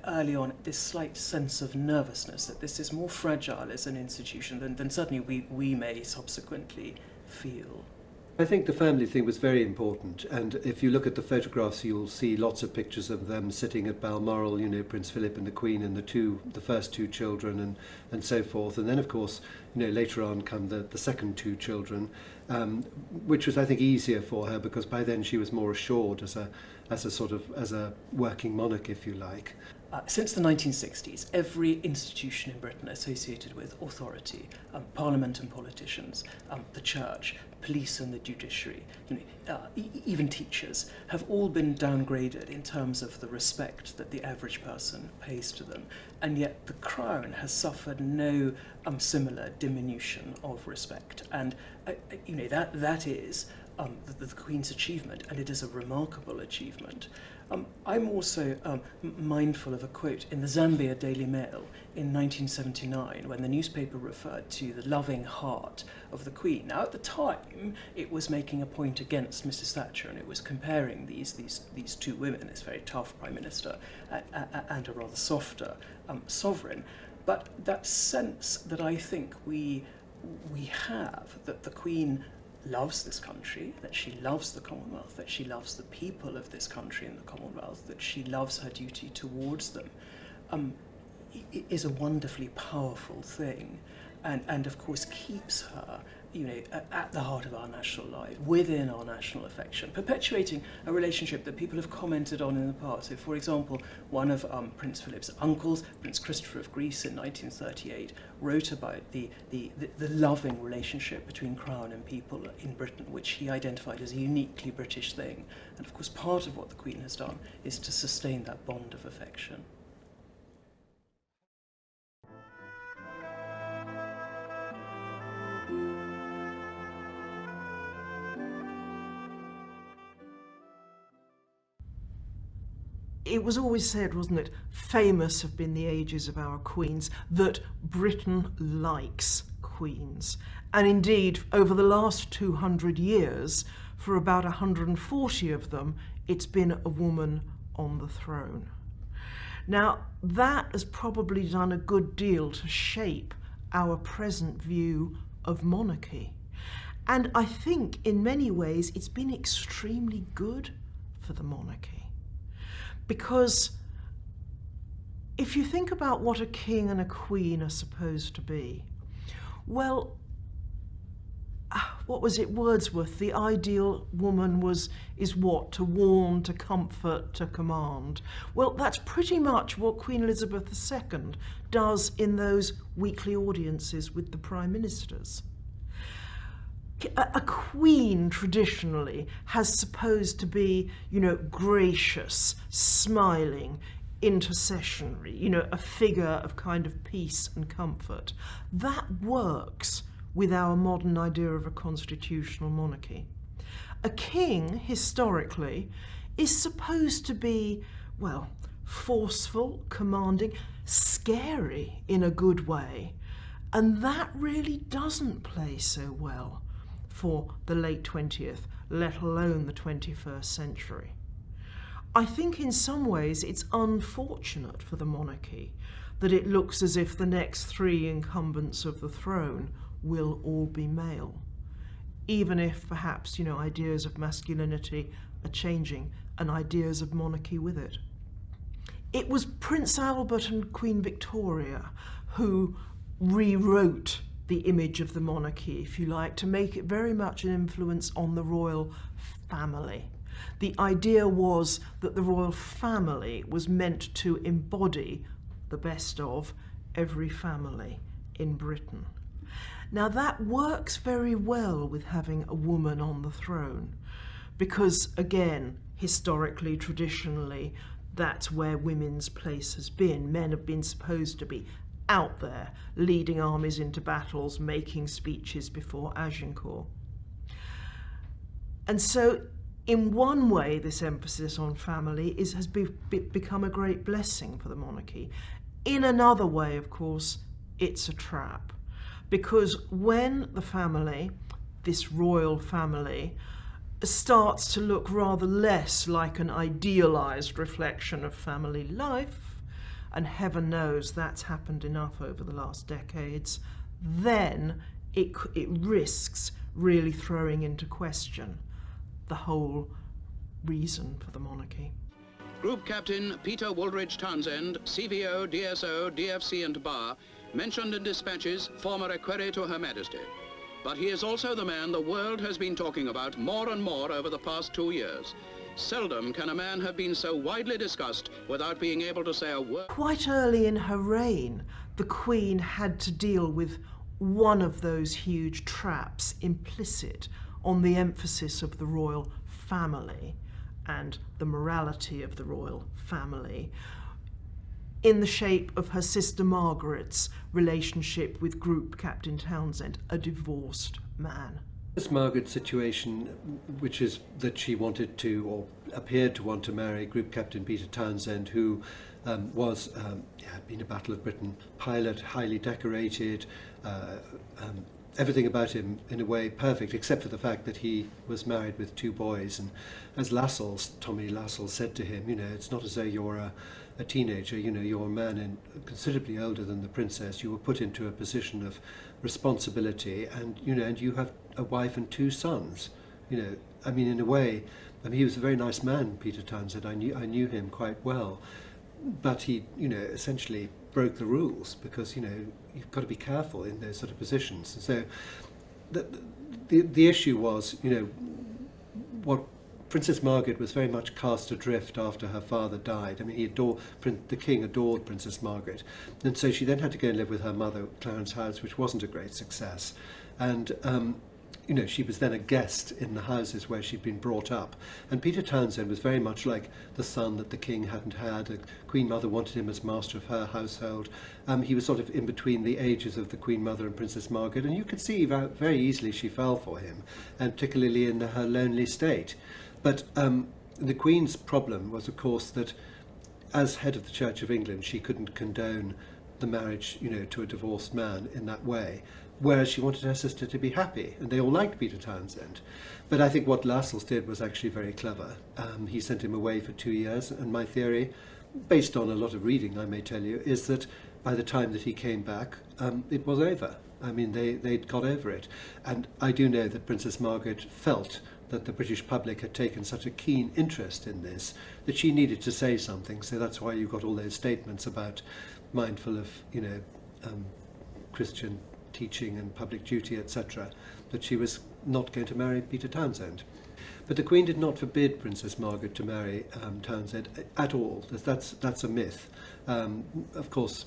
Speaker 1: early on this slight sense of nervousness, that this is more fragile as an institution than certainly we may subsequently feel.
Speaker 2: I think the family thing was very important, and if you look at the photographs, you'll see lots of pictures of them sitting at Balmoral, you know, Prince Philip and the Queen and the first two children and so forth. And then, of course, you know, later on come the second two children, which was, I think, easier for her because by then she was more assured as a working monarch, if you like.
Speaker 1: Since the 1960s, every institution in Britain associated with authority, parliament and politicians, the church, police and the judiciary, you know, even teachers, have all been downgraded in terms of the respect that the average person pays to them. And yet the Crown has suffered no similar diminution of respect. And you know, that is the Queen's achievement, and it is a remarkable achievement. I'm also mindful of a quote in the Zambia Daily Mail in 1979 when the newspaper referred to the loving heart of the Queen. Now, at the time, it was making a point against Mrs. Thatcher, and it was comparing these two women, this very tough Prime Minister and a rather softer sovereign. But that sense that I think we have, that the Queen loves this country, that she loves the Commonwealth, that she loves the people of this country and the Commonwealth, that she loves her duty towards them, is a wonderfully powerful thing, and of course keeps her, you know, at the heart of our national life, within our national affection, perpetuating a relationship that people have commented on in the past. So, for example, one of Prince Philip's uncles, Prince Christopher of Greece in 1938, wrote about the loving relationship between Crown and people in Britain, which he identified as a uniquely British thing. And of course, part of what the Queen has done is to sustain that bond of affection.
Speaker 10: It was always said, wasn't it, famous have been the ages of our queens, that Britain likes queens. And indeed, over the last 200 years, for about 140 of them, it's been a woman on the throne. Now, that has probably done a good deal to shape our present view of monarchy. And I think in many ways it's been extremely good for the monarchy. Because if you think about what a king and a queen are supposed to be, well, what was it, Wordsworth? The ideal woman is what? To warn, to comfort, to command. Well, that's pretty much what Queen Elizabeth II does in those weekly audiences with the prime ministers. A queen traditionally has supposed to be, you know, gracious, smiling, intercessionary, you know, a figure of kind of peace and comfort. That works with our modern idea of a constitutional monarchy. A king, historically, is supposed to be, well, forceful, commanding, scary in a good way, and that really doesn't play so well for the late 20th, let alone the 21st century. I think in some ways it's unfortunate for the monarchy that it looks as if the next three incumbents of the throne will all be male, even if perhaps, you know, ideas of masculinity are changing and ideas of monarchy with it. It was Prince Albert and Queen Victoria who rewrote the image of the monarchy, if you like, to make it very much an influence on the royal family. The idea was that the royal family was meant to embody the best of every family in Britain. Now that works very well with having a woman on the throne, because again, historically, traditionally, that's where women's place has been. Men have been supposed to be out there, leading armies into battles, making speeches before Agincourt. And so, in one way, this emphasis on family has become a great blessing for the monarchy. In another way, of course, it's a trap. Because when the family, this royal family, starts to look rather less like an idealised reflection of family life, and heaven knows that's happened enough over the last decades, then it risks really throwing into question the whole reason for the monarchy.
Speaker 13: Group Captain Peter Woolridge Townsend, CVO, DSO, DFC and Bar, mentioned in dispatches, former equerry to Her Majesty. But he is also the man the world has been talking about more and more over the past 2 years. Seldom can a man have been so widely discussed without being able to say a word.
Speaker 10: Quite early in her reign, the Queen had to deal with one of those huge traps implicit on the emphasis of the royal family and the morality of the royal family, in the shape of her sister Margaret's relationship with Group Captain Townsend, a divorced man.
Speaker 2: This Margaret's situation, which is that she wanted to, or appeared to want to marry Group Captain Peter Townsend, who had been a Battle of Britain pilot, highly decorated, everything about him in a way perfect, except for the fact that he was married with 2 boys. And as Tommy Lascelles said to him, it's not as though you're a teenager, you're a man and considerably older than the princess. You were put into a position of responsibility, and and you have a wife and 2 sons. In a way, he was a very nice man, Peter Townsend. I knew him quite well, but he, essentially broke the rules because you've got to be careful in those sort of positions. And so the issue was, what Princess Margaret was very much cast adrift after her father died. The king adored Princess Margaret, and so she then had to go and live with her mother, Clarence House, which wasn't a great success. And she was then a guest in the houses where she'd been brought up. And Peter Townsend was very much like the son that the king hadn't had. The Queen Mother wanted him as master of her household. He was sort of in between the ages of the Queen Mother and Princess Margaret, and you could see very easily she fell for him, and particularly in her lonely state. But the Queen's problem was, of course, that as head of the Church of England, she couldn't condone the marriage, to a divorced man in that way, whereas she wanted her sister to be happy, and they all liked Peter Townsend. But I think what Lascelles did was actually very clever. He sent him away for 2 years, and my theory, based on a lot of reading, I may tell you, is that by the time that he came back, it was over. They'd got over it. And I do know that Princess Margaret felt that the British public had taken such a keen interest in this that she needed to say something. So that's why you got all those statements about mindful of, Christian teaching and public duty, etc., that she was not going to marry Peter Townsend. But the Queen did not forbid Princess Margaret to marry Townsend at all. That's a myth. Of course,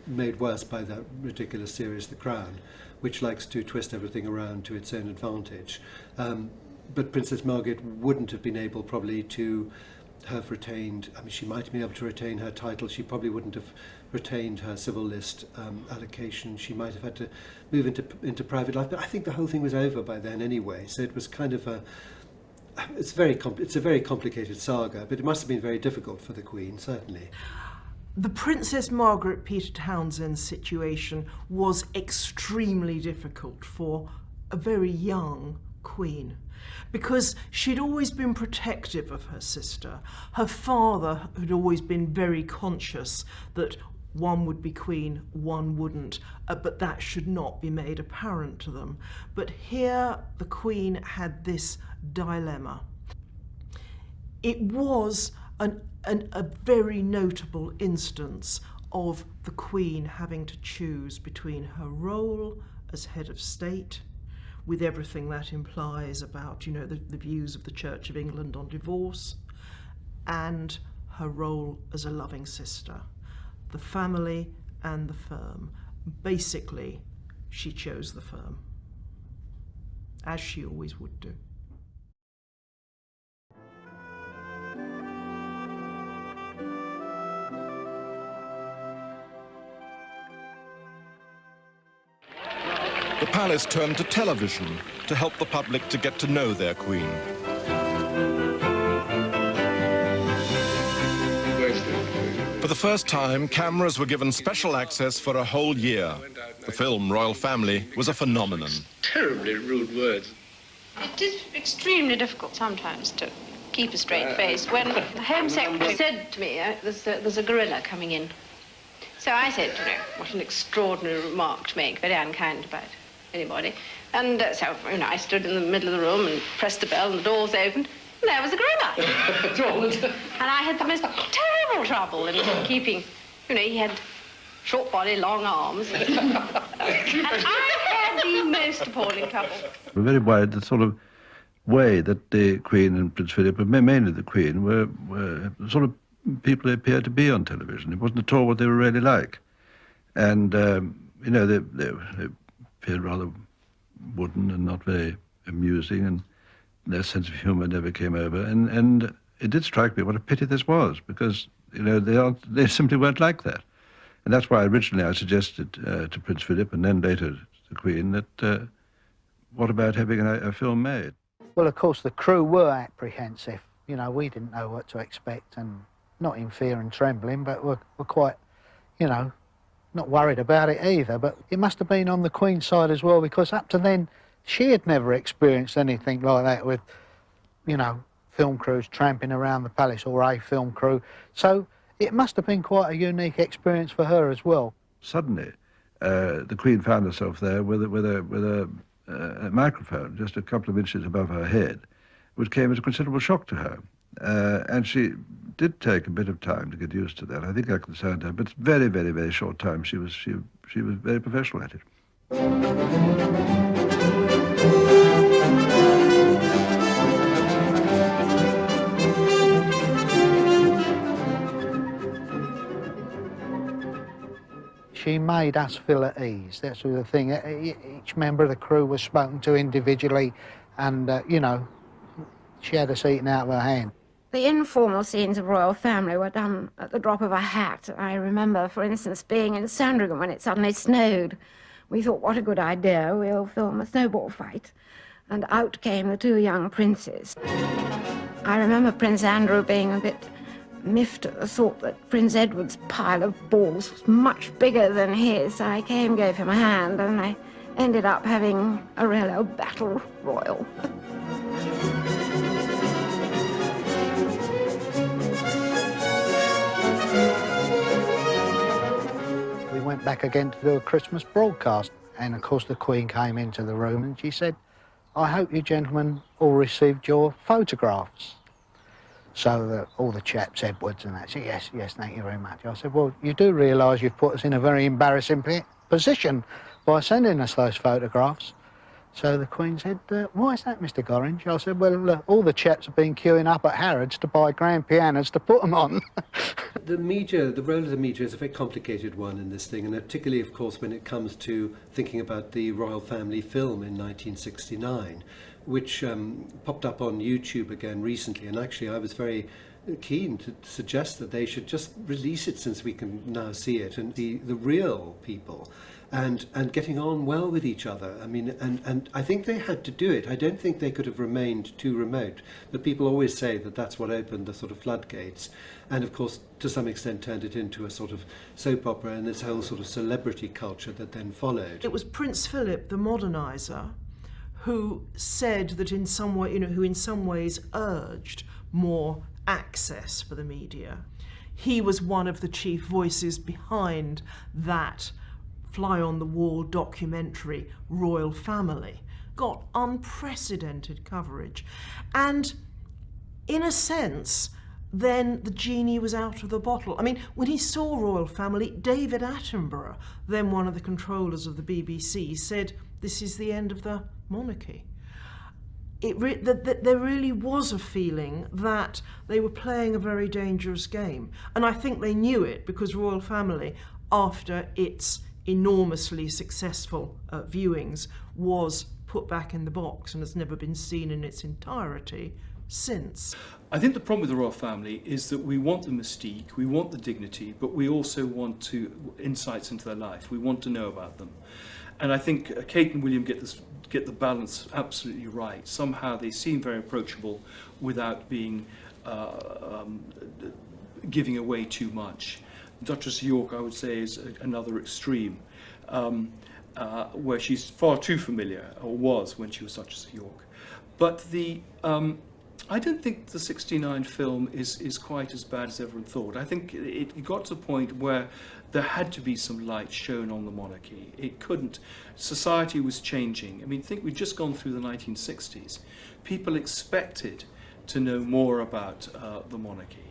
Speaker 2: made worse by that ridiculous series The Crown, which likes to twist everything around to its own advantage. But Princess Margaret wouldn't have been able probably to have retained, she might have been able to retain her title. She probably wouldn't have retained her civil list allocation. She might have had to move into private life. But I think the whole thing was over by then anyway. So it was kind of it's a very complicated saga, but it must have been very difficult for the Queen, certainly.
Speaker 10: The Princess Margaret Peter Townsend situation was extremely difficult for a very young Queen, because she'd always been protective of her sister. Her father had always been very conscious that one would be queen, one wouldn't, but that should not be made apparent to them. But here the Queen had this dilemma. It was a very notable instance of the Queen having to choose between her role as head of state, with everything that implies about, the views of the Church of England on divorce, and her role as a loving sister, the family and the firm. Basically, she chose the firm, as she always would do.
Speaker 14: The palace turned to television to help the public to get to know their queen. For the first time, cameras were given special access for a whole year. The film Royal Family was a phenomenon.
Speaker 15: Terribly rude words.
Speaker 16: It is extremely difficult sometimes to keep a straight face. When the Home Secretary said to me, there's a gorilla coming in. So I said, what an extraordinary remark to make, very unkind about it. anybody. And so, you know, I stood in the middle of the room and pressed the bell and the door was opened. And there was a grown-up. And I had the most terrible trouble in keeping, you know, he had short body, long arms. And I had the most appalling trouble.
Speaker 17: We're very worried the sort of way that the Queen and Prince Philip, but mainly the Queen, were sort of people they appeared to be on television. It wasn't at all what they were really like. And, you know, they appeared rather wooden and not very amusing, and their sense of humour never came over. And it did strike me what a pity this was, because, you know, they simply weren't like that. And that's why originally I suggested to Prince Philip and then later to the Queen that what about having a film made?
Speaker 18: Well, of course, the crew were apprehensive. You know, we didn't know what to expect, and not in fear and trembling, but we're quite, you know, not worried about it either. But it must have been on the Queen's side as well, because up to then, she had never experienced anything like that with, you know, film crews tramping around the palace, or a film crew. So it must have been quite a unique experience for her as well.
Speaker 17: Suddenly, the Queen found herself there with a microphone just a couple of inches above her head, which came as a considerable shock to her. And she did take a bit of time to get used to that. I think I concerned her, but very, very, very short time. She was very professional at it.
Speaker 18: She made us feel at ease. That's the thing. Each member of the crew was spoken to individually, and, you know, she had us eating out of her hand.
Speaker 19: The informal scenes of royal family were done at the drop of a hat. I remember, for instance, being in Sandringham when it suddenly snowed. We thought, what a good idea, we'll film a snowball fight. And out came the two young princes. I remember Prince Andrew being a bit miffed at the thought that Prince Edward's pile of balls was much bigger than his. I came, gave him a hand, and I ended up having a real old battle royal.
Speaker 18: We went back again to do a Christmas broadcast, and of course the Queen came into the room and she said, "I hope you gentlemen all received your photographs." So all the chaps, Edwards and that, said, yes, thank you very much. I said, well, you do realise you've put us in a very embarrassing position by sending us those photographs. So the Queen said, why is that, Mr. Gorringe? I said, well, all the chaps have been queuing up at Harrods to buy grand pianos to put them on.
Speaker 2: The media, the role of the media is a very complicated one in this thing, and particularly, of course, when it comes to thinking about the royal family film in 1969, which popped up on YouTube again recently, and actually I was very keen to suggest that they should just release it, since we can now see it, and the real people, and getting on well with each other. I mean, and I think they had to do it. I don't think they could have remained too remote, but people always say that that's what opened the sort of floodgates, and of course to some extent turned it into a sort of soap opera and this whole sort of celebrity culture that then followed.
Speaker 10: It was Prince Philip, the moderniser, who said that in some way, you know, who in some ways urged more access for the media. He was one of the chief voices behind that fly-on-the-wall documentary, Royal Family. Got unprecedented coverage. And in a sense, then the genie was out of the bottle. I mean, when he saw Royal Family, David Attenborough, then one of the controllers of the BBC, said, this is the end of the monarchy. There really was a feeling that they were playing a very dangerous game. And I think they knew it, because Royal Family, after its enormously successful viewings, was put back in the box and has never been seen in its entirety since.
Speaker 8: I think the problem with the royal family is that we want the mystique, we want the dignity, but we also want insights into their life. We want to know about them. And I think Kate and William get the balance absolutely right. Somehow they seem very approachable without being giving away too much. Duchess of York, I would say, is another extreme, where she's far too familiar, or was when she was Duchess of York. But the I don't think the '69 film is quite as bad as everyone thought. I think it got to the point where there had to be some light shown on the monarchy. It couldn't. Society was changing. I mean, think we'd just gone through the 1960s. People expected to know more about the monarchy.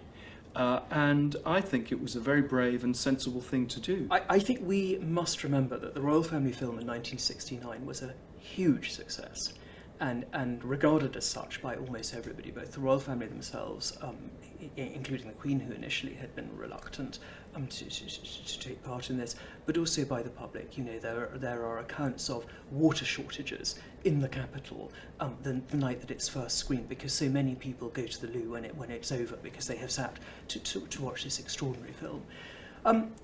Speaker 8: And I think it was a very brave and sensible thing to do.
Speaker 1: I think we must remember that the Royal Family film in 1969 was a huge success. And regarded as such by almost everybody, both the royal family themselves, including the Queen, who initially had been reluctant to take part in this, but also by the public. You know, there are accounts of water shortages in the capital the night that it's first screened, because so many people go to the loo when it's over, because they have sat to watch this extraordinary film.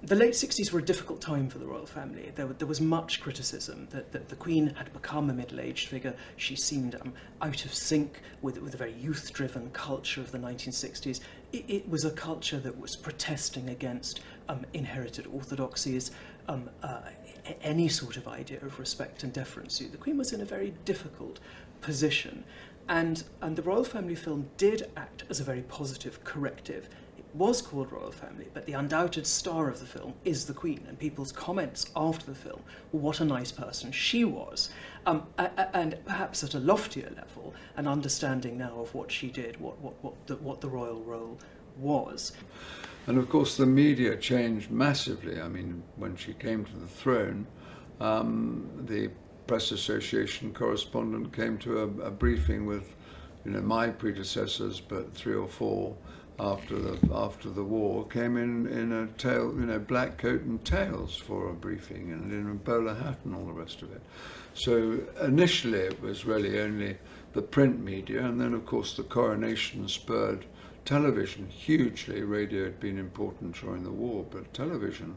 Speaker 1: The late 60s were a difficult time for the royal family. There was much criticism that the Queen had become a middle-aged figure. She seemed out of sync with the very youth-driven culture of the 1960s. It was a culture that was protesting against inherited orthodoxies, any sort of idea of respect and deference. The Queen was in a very difficult position, and the royal family film did act as a very positive corrective. Was called Royal Family, but the undoubted star of the film is the Queen, and people's comments after the film were what a nice person she was, and perhaps at a loftier level, an understanding now of what she did, what the royal role was.
Speaker 20: And of course the media changed massively. I mean, when she came to the throne, the Press Association correspondent came to a briefing with, you know, my predecessors, but 3 or 4 after the war, came in a tail, you know, black coat and tails for a briefing, and in a bowler hat and all the rest of it. So initially it was really only the print media, and then of course the coronation spurred television hugely. Radio had been important during the war, but television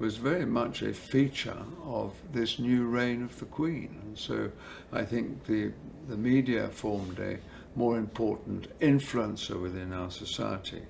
Speaker 20: was very much a feature of this new reign of the Queen. And so I think the media formed a more important influencer within our society.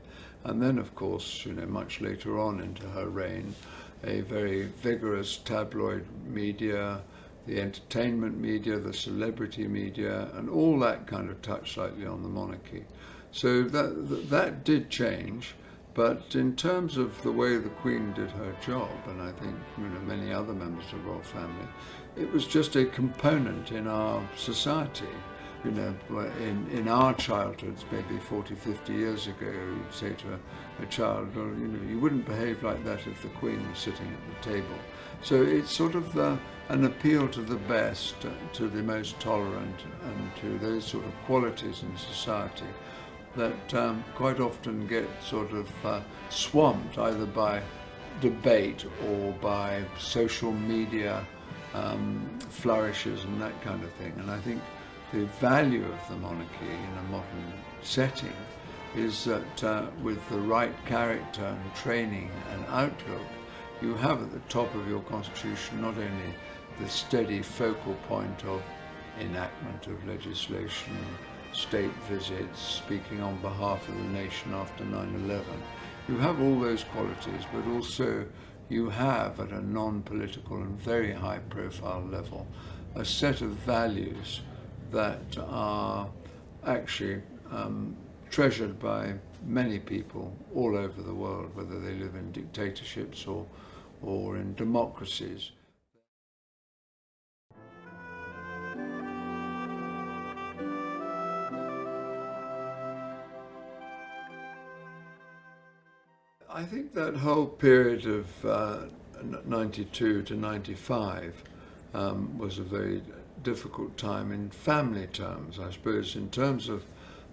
Speaker 20: And then, of course, you know, much later on into her reign, a very vigorous tabloid media, the entertainment media, the celebrity media, and all that kind of touched slightly on the monarchy. So that did change, but in terms of the way the Queen did her job, and I think, you know, many other members of the royal family, it was just a component in our society. You know, in our childhoods, maybe 40, 50 years ago, you'd say to a child, well, you know, you wouldn't behave like that if the Queen was sitting at the table. So it's sort of an appeal to the best, to the most tolerant, and to those sort of qualities in society that quite often get sort of swamped either by debate or by social media flourishes and that kind of thing. And I think the value of the monarchy in a modern setting is that with the right character and training and outlook, you have at the top of your constitution not only the steady focal point of enactment of legislation, state visits, speaking on behalf of the nation after 9/11. You have all those qualities, but also you have at a non-political and very high profile level a set of values that are actually treasured by many people all over the world, whether they live in dictatorships or in democracies. I think that whole period of 92 to 95 was a very difficult time in family terms, I suppose, in terms of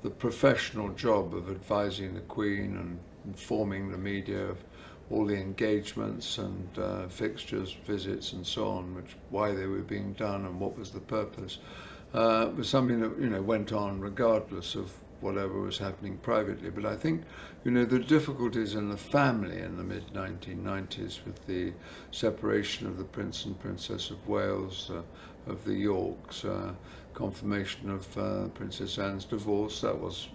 Speaker 20: the professional job of advising the Queen and informing the media of all the engagements and fixtures, visits and so on, why they were being done and what was the purpose, was something that, you know, went on regardless of whatever was happening privately. But I think, you know, the difficulties in the family in the mid-1990s with the separation of the Prince and Princess of Wales, of the Yorks, confirmation of Princess Anne's divorce, that was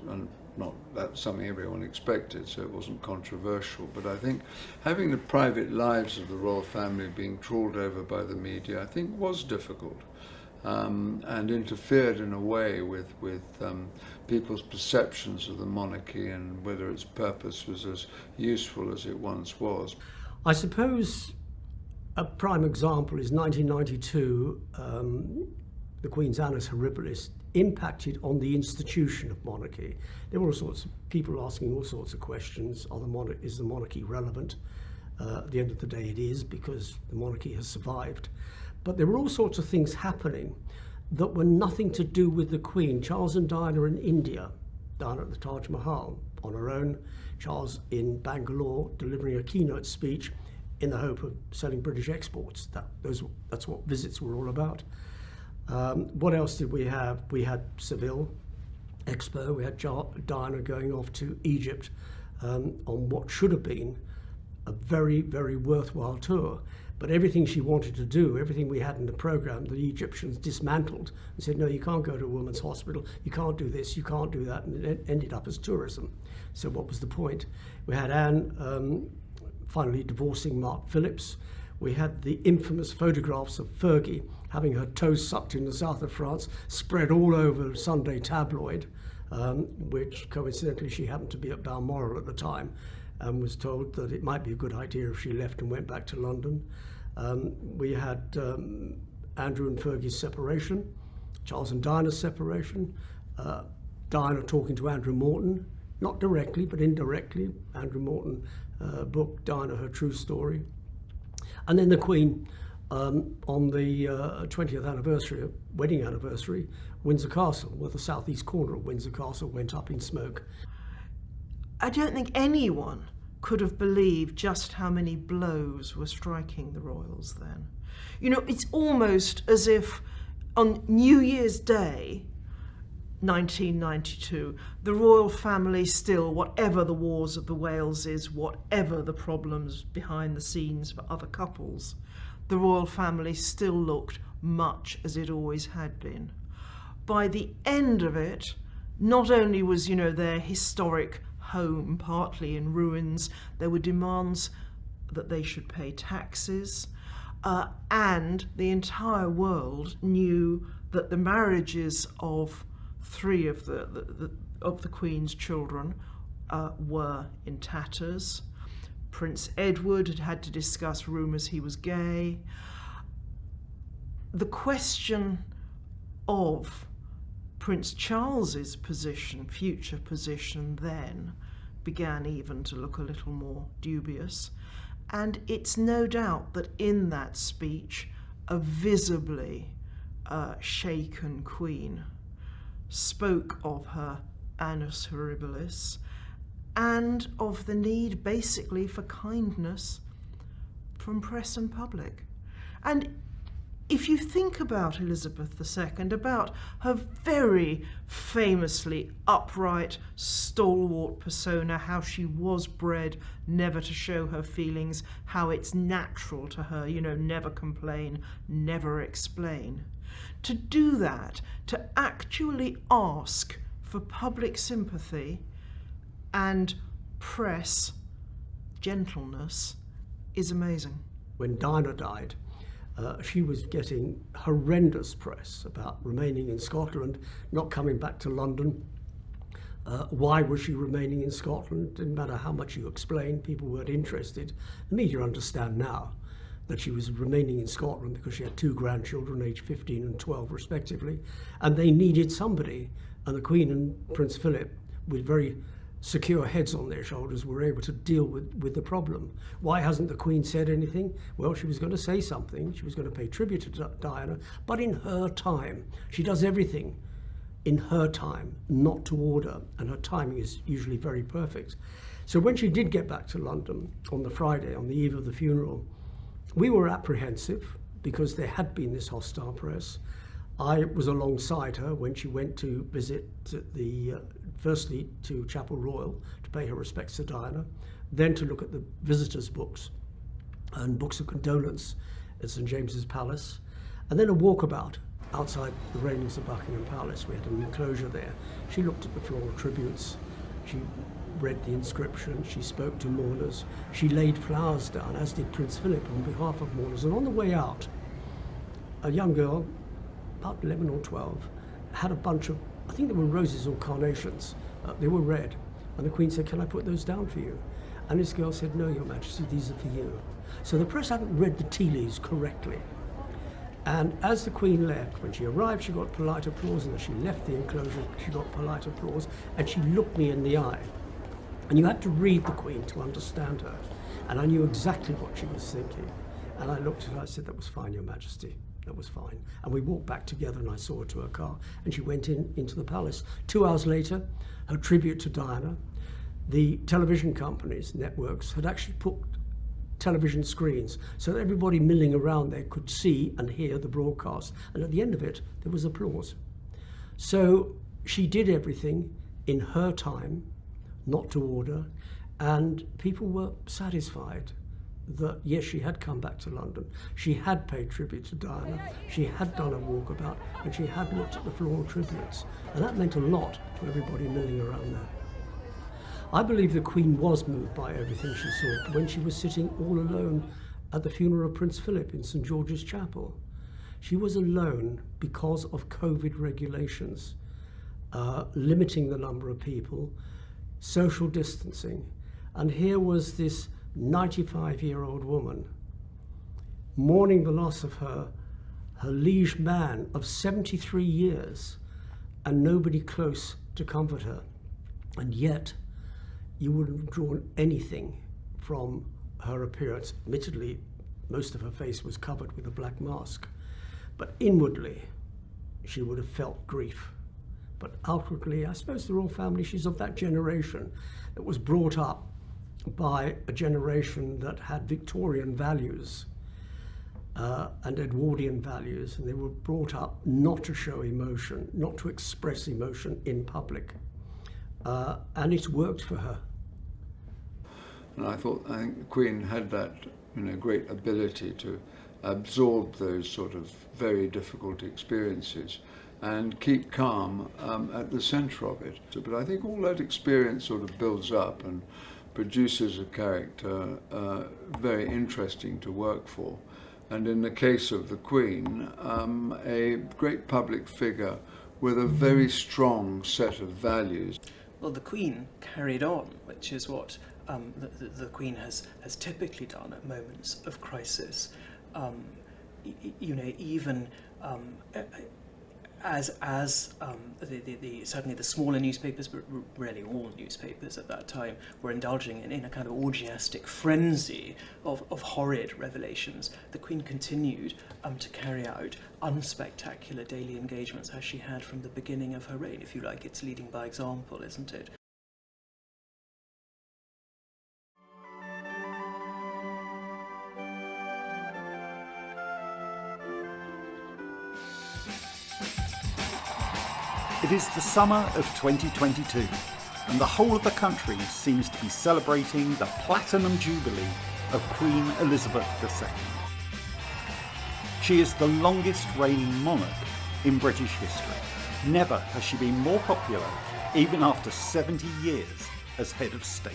Speaker 20: that's something everyone expected, so it wasn't controversial. But I think having the private lives of the royal family being trawled over by the media, I think was difficult. and interfered in a way with people's perceptions of the monarchy and whether its purpose was as useful as it once was.
Speaker 21: I suppose a prime example is 1992, the Queen's Annus Horribilis impacted on the institution of monarchy. There were all sorts of people asking all sorts of questions. Is the monarchy relevant? At the end of the day it is, because the monarchy has survived. But there were all sorts of things happening that were nothing to do with the Queen. Charles and Diana in India, Diana at the Taj Mahal on her own, Charles in Bangalore delivering a keynote speech in the hope of selling British exports. That's what visits were all about. What else did we have? We had Seville Expo, we had Diana going off to Egypt on what should have been a very, very worthwhile tour. But everything she wanted to do, everything we had in the programme, the Egyptians dismantled and said, no, you can't go to a women's hospital, you can't do this, you can't do that, and it ended up as tourism. So what was the point? We had Anne finally divorcing Mark Phillips. We had the infamous photographs of Fergie having her toes sucked in the south of France, spread all over Sunday tabloid, which coincidentally she happened to be at Balmoral at the time, and was told that it might be a good idea if she left and went back to London. We had Andrew and Fergie's separation, Charles and Diana's separation, Diana talking to Andrew Morton, not directly but indirectly. Andrew Morton book Diana Her True Story. And then the Queen on the 20th anniversary, wedding anniversary, Windsor Castle, where the southeast corner of Windsor Castle went up in smoke.
Speaker 10: I don't think anyone could have believed just how many blows were striking the royals then. You know, it's almost as if on New Year's Day, 1992, the royal family still, whatever the wars of the Waleses, whatever the problems behind the scenes for other couples, the royal family still looked much as it always had been. By the end of it, not only was, you know, their historic home partly in ruins, there were demands that they should pay taxes, and the entire world knew that the marriages of three of the Queen's children were in tatters. Prince Edward had had to discuss rumours he was gay. The question of Prince Charles's position, future position then, began even to look a little more dubious. And it's no doubt that in that speech, a visibly shaken Queen spoke of her annus horribilis and of the need basically for kindness from press and public. And if you think about Elizabeth II, about her very famously upright, stalwart persona, how she was bred never to show her feelings, how it's natural to her, you know, never complain, never explain. To do that, to actually ask for public sympathy and press gentleness is amazing.
Speaker 21: When Diana died, she was getting horrendous press about remaining in Scotland, not coming back to London. Why was she remaining in Scotland? Didn't matter how much you explained, people weren't interested. The media understand now that she was remaining in Scotland because she had two grandchildren, aged 15 and 12 respectively, and they needed somebody. And the Queen and Prince Philip, with very secure heads on their shoulders, were able to deal with the problem. Why hasn't the Queen said anything? Well, she was going to say something. She was going to pay tribute to Diana, but in her time. She does everything in her time, not to order, and her timing is usually very perfect. So when she did get back to London on the Friday, on the eve of the funeral, we were apprehensive because there had been this hostile press. I was alongside her when she went to visit firstly to Chapel Royal to pay her respects to Diana, then to look at the visitors' books and books of condolence at St James's Palace, and then a walkabout outside the railings of Buckingham Palace. We had an enclosure there. She looked at the floral tributes, she read the inscription, she spoke to mourners, she laid flowers down, as did Prince Philip on behalf of mourners. And on the way out, a young girl, about 11 or 12, had a bunch of, I think they were roses or carnations. They were red. And the Queen said, "Can I put those down for you?" And this girl said, "No, Your Majesty, these are for you." So the press hadn't read the tea leaves correctly. And as the Queen left, when she arrived, she got polite applause, and as she left the enclosure, she got polite applause, and she looked me in the eye. And you had to read the Queen to understand her. And I knew exactly what she was thinking. And I looked at her, I said, "That was fine, Your Majesty, that was fine." And we walked back together, and I saw her to her car, and she went into the palace. 2 hours later, her tribute to Diana, the television companies, networks, had actually put television screens so that everybody milling around there could see and hear the broadcast. And at the end of it, there was applause. So she did everything in her time, not to order, and people were satisfied that, yes, she had come back to London, she had paid tribute to Diana, she had done a walkabout, and she had looked at the floral tributes. And that meant a lot to everybody milling around there. I believe the Queen was moved by everything she saw when she was sitting all alone at the funeral of Prince Philip in St George's Chapel. She was alone because of COVID regulations, limiting the number of people, social distancing. And here was this 95-year-old woman mourning the loss of her liege man of 73 years, and nobody close to comfort her. And yet, you wouldn't have drawn anything from her appearance. Admittedly, most of her face was covered with a black mask, but inwardly, she would have felt grief. But outwardly, I suppose the royal family, she's of that generation that was brought up by a generation that had Victorian values and Edwardian values, and they were brought up not to show emotion, not to express emotion in public. And it's worked for her.
Speaker 20: And I think the Queen had that, great ability to absorb those sort of very difficult experiences and keep calm at the centre of it. But I think all that experience sort of builds up and produces a character very interesting to work for. And in the case of the Queen, a great public figure with a very strong set of values.
Speaker 1: Well, the Queen carried on, which is what the Queen has typically done at moments of crisis. Even as certainly the smaller newspapers, but really all newspapers at that time, were indulging in a kind of orgiastic frenzy of horrid revelations, the Queen continued to carry out unspectacular daily engagements as she had from the beginning of her reign. If you like, it's leading by example, isn't it?
Speaker 3: It is the summer of 2022, and the whole of the country seems to be celebrating the Platinum Jubilee of Queen Elizabeth II. She is the longest reigning monarch in British history. Never has she been more popular, even after 70 years as head of state.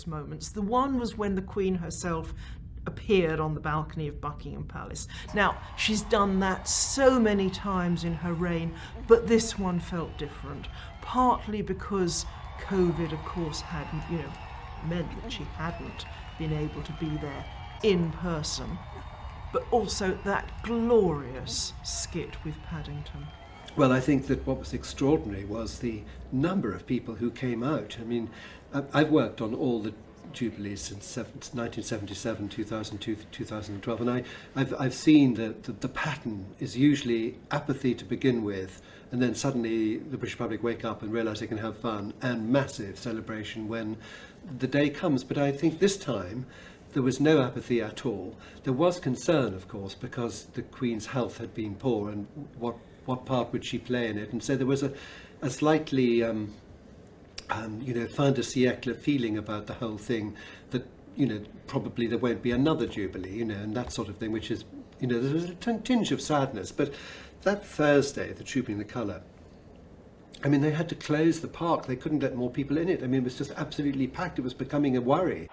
Speaker 10: Moments. The one was when the Queen herself appeared on the balcony of Buckingham Palace. Now, she's done that so many times in her reign, but this one felt different, partly because COVID, of course, meant that she hadn't been able to be there in person, but also that glorious skit with Paddington.
Speaker 2: Well, I think that what was extraordinary was the number of people who came out. I mean, I've worked on all the jubilees since 1977, 2002, 2012, and I've seen that the pattern is usually apathy to begin with, and then suddenly the British public wake up and realise they can have fun, and massive celebration when the day comes. But I think this time there was no apathy at all. There was concern, of course, because the Queen's health had been poor, and what part would she play in it? And so there was a slightly fin de siècle feeling about the whole thing, that, probably there won't be another Jubilee, and that sort of thing, which is, there's a tinge of sadness. But that Thursday, the Trooping the Colour, I mean, they had to close the park. They couldn't let more people in it. I mean, it was just absolutely packed. It was becoming a worry.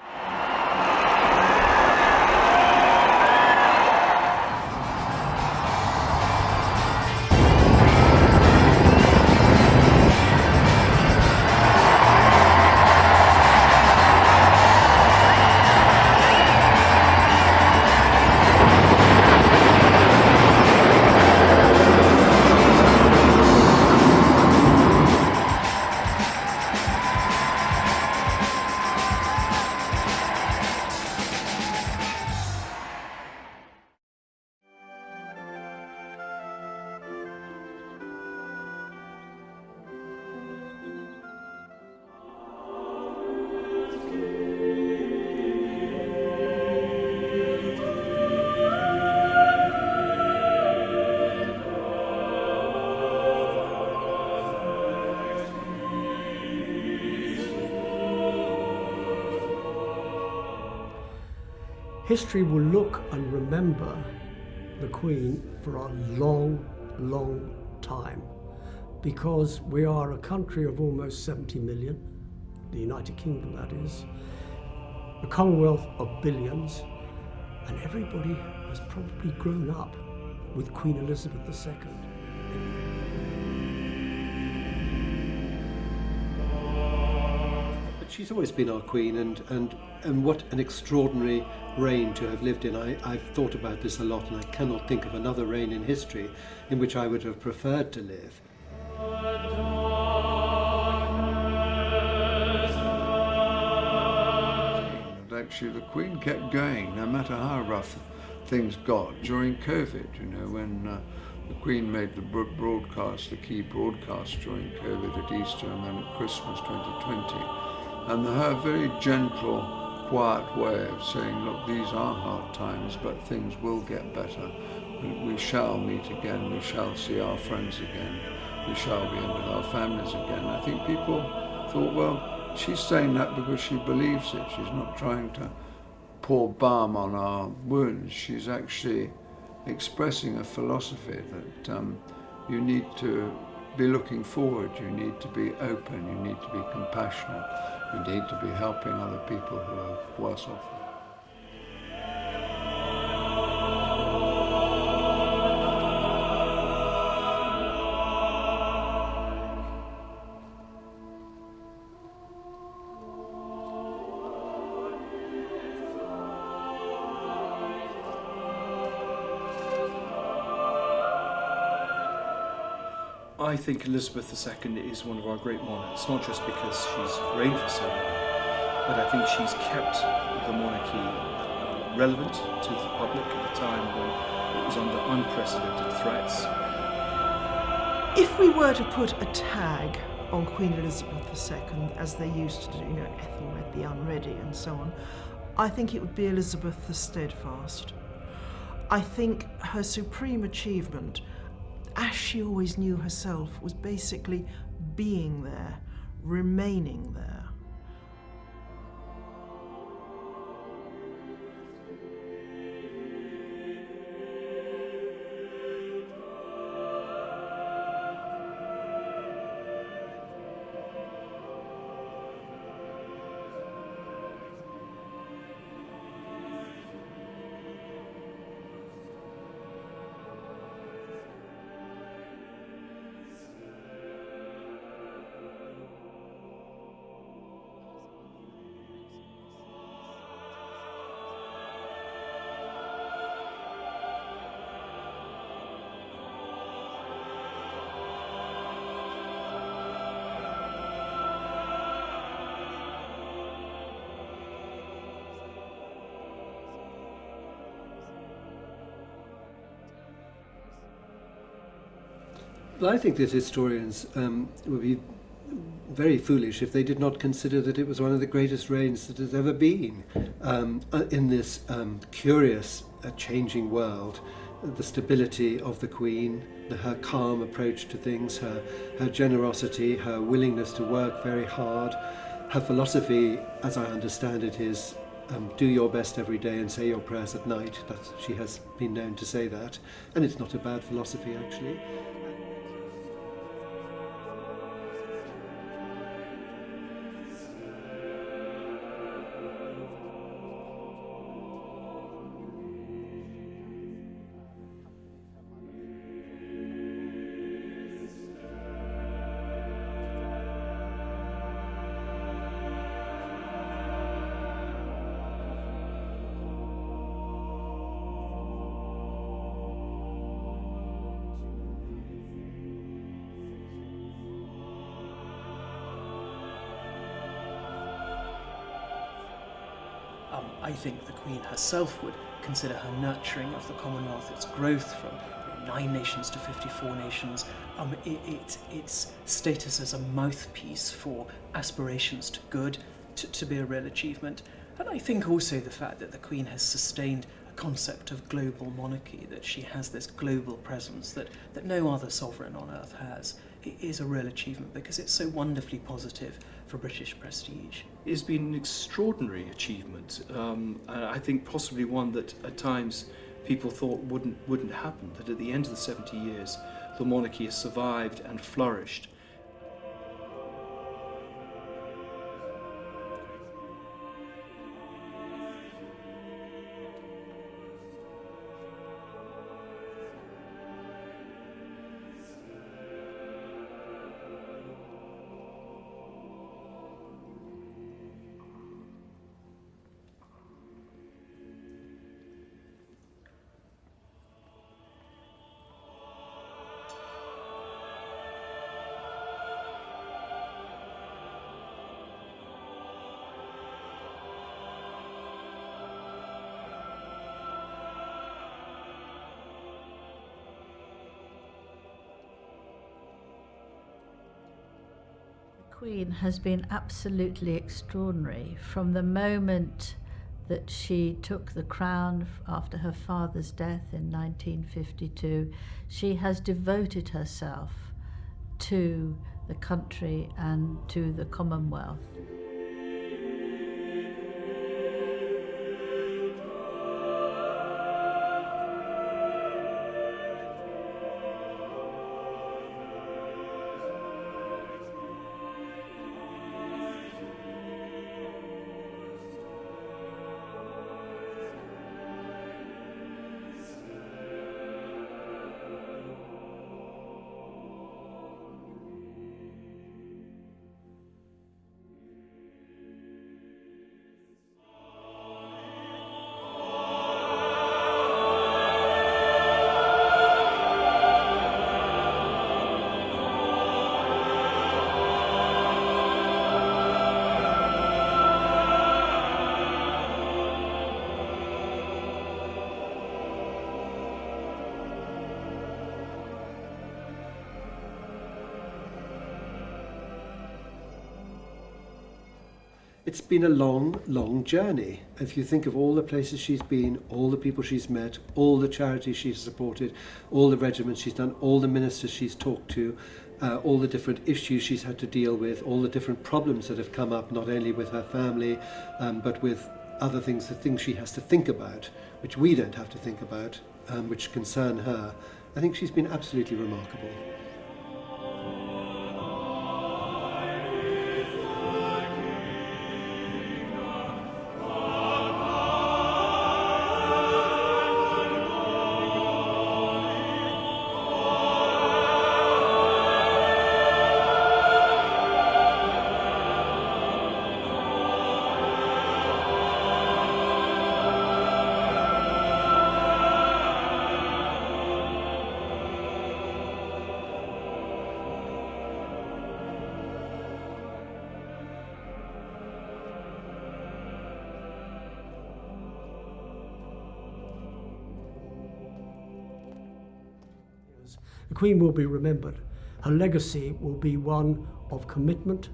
Speaker 21: History will look and remember the Queen for a long, long time, because we are a country of almost 70 million, the United Kingdom that is, a Commonwealth of billions, and everybody has probably grown up with Queen Elizabeth II.
Speaker 2: She's always been our Queen, and what an extraordinary reign to have lived in. I've thought about this a lot, and I cannot think of another reign in history in which I would have preferred to live.
Speaker 20: And actually, the Queen kept going, no matter how rough things got during COVID, when the Queen made the broadcast, the key broadcast during COVID at Easter and then at Christmas 2020. And her very gentle, quiet way of saying, look, these are hard times, but things will get better. We shall meet again, we shall see our friends again, we shall be in with our families again. I think people thought, well, she's saying that because she believes it. She's not trying to pour balm on our wounds. She's actually expressing a philosophy that you need to be looking forward, you need to be open, you need to be compassionate. You need to be helping other people who are worse off.
Speaker 8: I think Elizabeth II is one of our great monarchs, not just because she's reigned for so long, but I think she's kept the monarchy relevant to the public at a time when it was under unprecedented threats.
Speaker 10: If we were to put a tag on Queen Elizabeth II, as they used to do, Ethelred the Unready and so on, I think it would be Elizabeth the Steadfast. I think her supreme achievement, as she always knew herself, was basically being there, remaining there.
Speaker 2: Well, I think that historians would be very foolish if they did not consider that it was one of the greatest reigns that has ever been in this curious, changing world. The stability of the Queen, her calm approach to things, her generosity, her willingness to work very hard. Her philosophy, as I understand it, is do your best every day and say your prayers at night. She has been known to say that, and it's not a bad philosophy, actually.
Speaker 1: I think the Queen herself would consider her nurturing of the Commonwealth, its growth from 9 nations to 54 nations, its status as a mouthpiece for aspirations to good, to be a real achievement. And I think also the fact that the Queen has sustained a concept of global monarchy, that she has this global presence that no other sovereign on earth has, it is a real achievement because it's so wonderfully positive for British prestige.
Speaker 8: It's been an extraordinary achievement. I think possibly one that at times people thought wouldn't happen, that at the end of the 70 years the monarchy has survived and flourished.
Speaker 4: Queen has been absolutely extraordinary from the moment that she took the crown after her father's death in 1952. She has devoted herself to the country and to the Commonwealth.
Speaker 2: It's been a long, long journey. If you think of all the places she's been, all the people she's met, all the charities she's supported, all the regiments she's done, all the ministers she's talked to, all the different issues she's had to deal with, all the different problems that have come up, not only with her family, but with other things, the things she has to think about, which we don't have to think about, which concern her. I think she's been absolutely remarkable.
Speaker 21: years. The Queen will be remembered. Her legacy will be one of commitment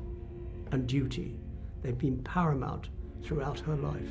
Speaker 21: and duty. They've been paramount throughout her life.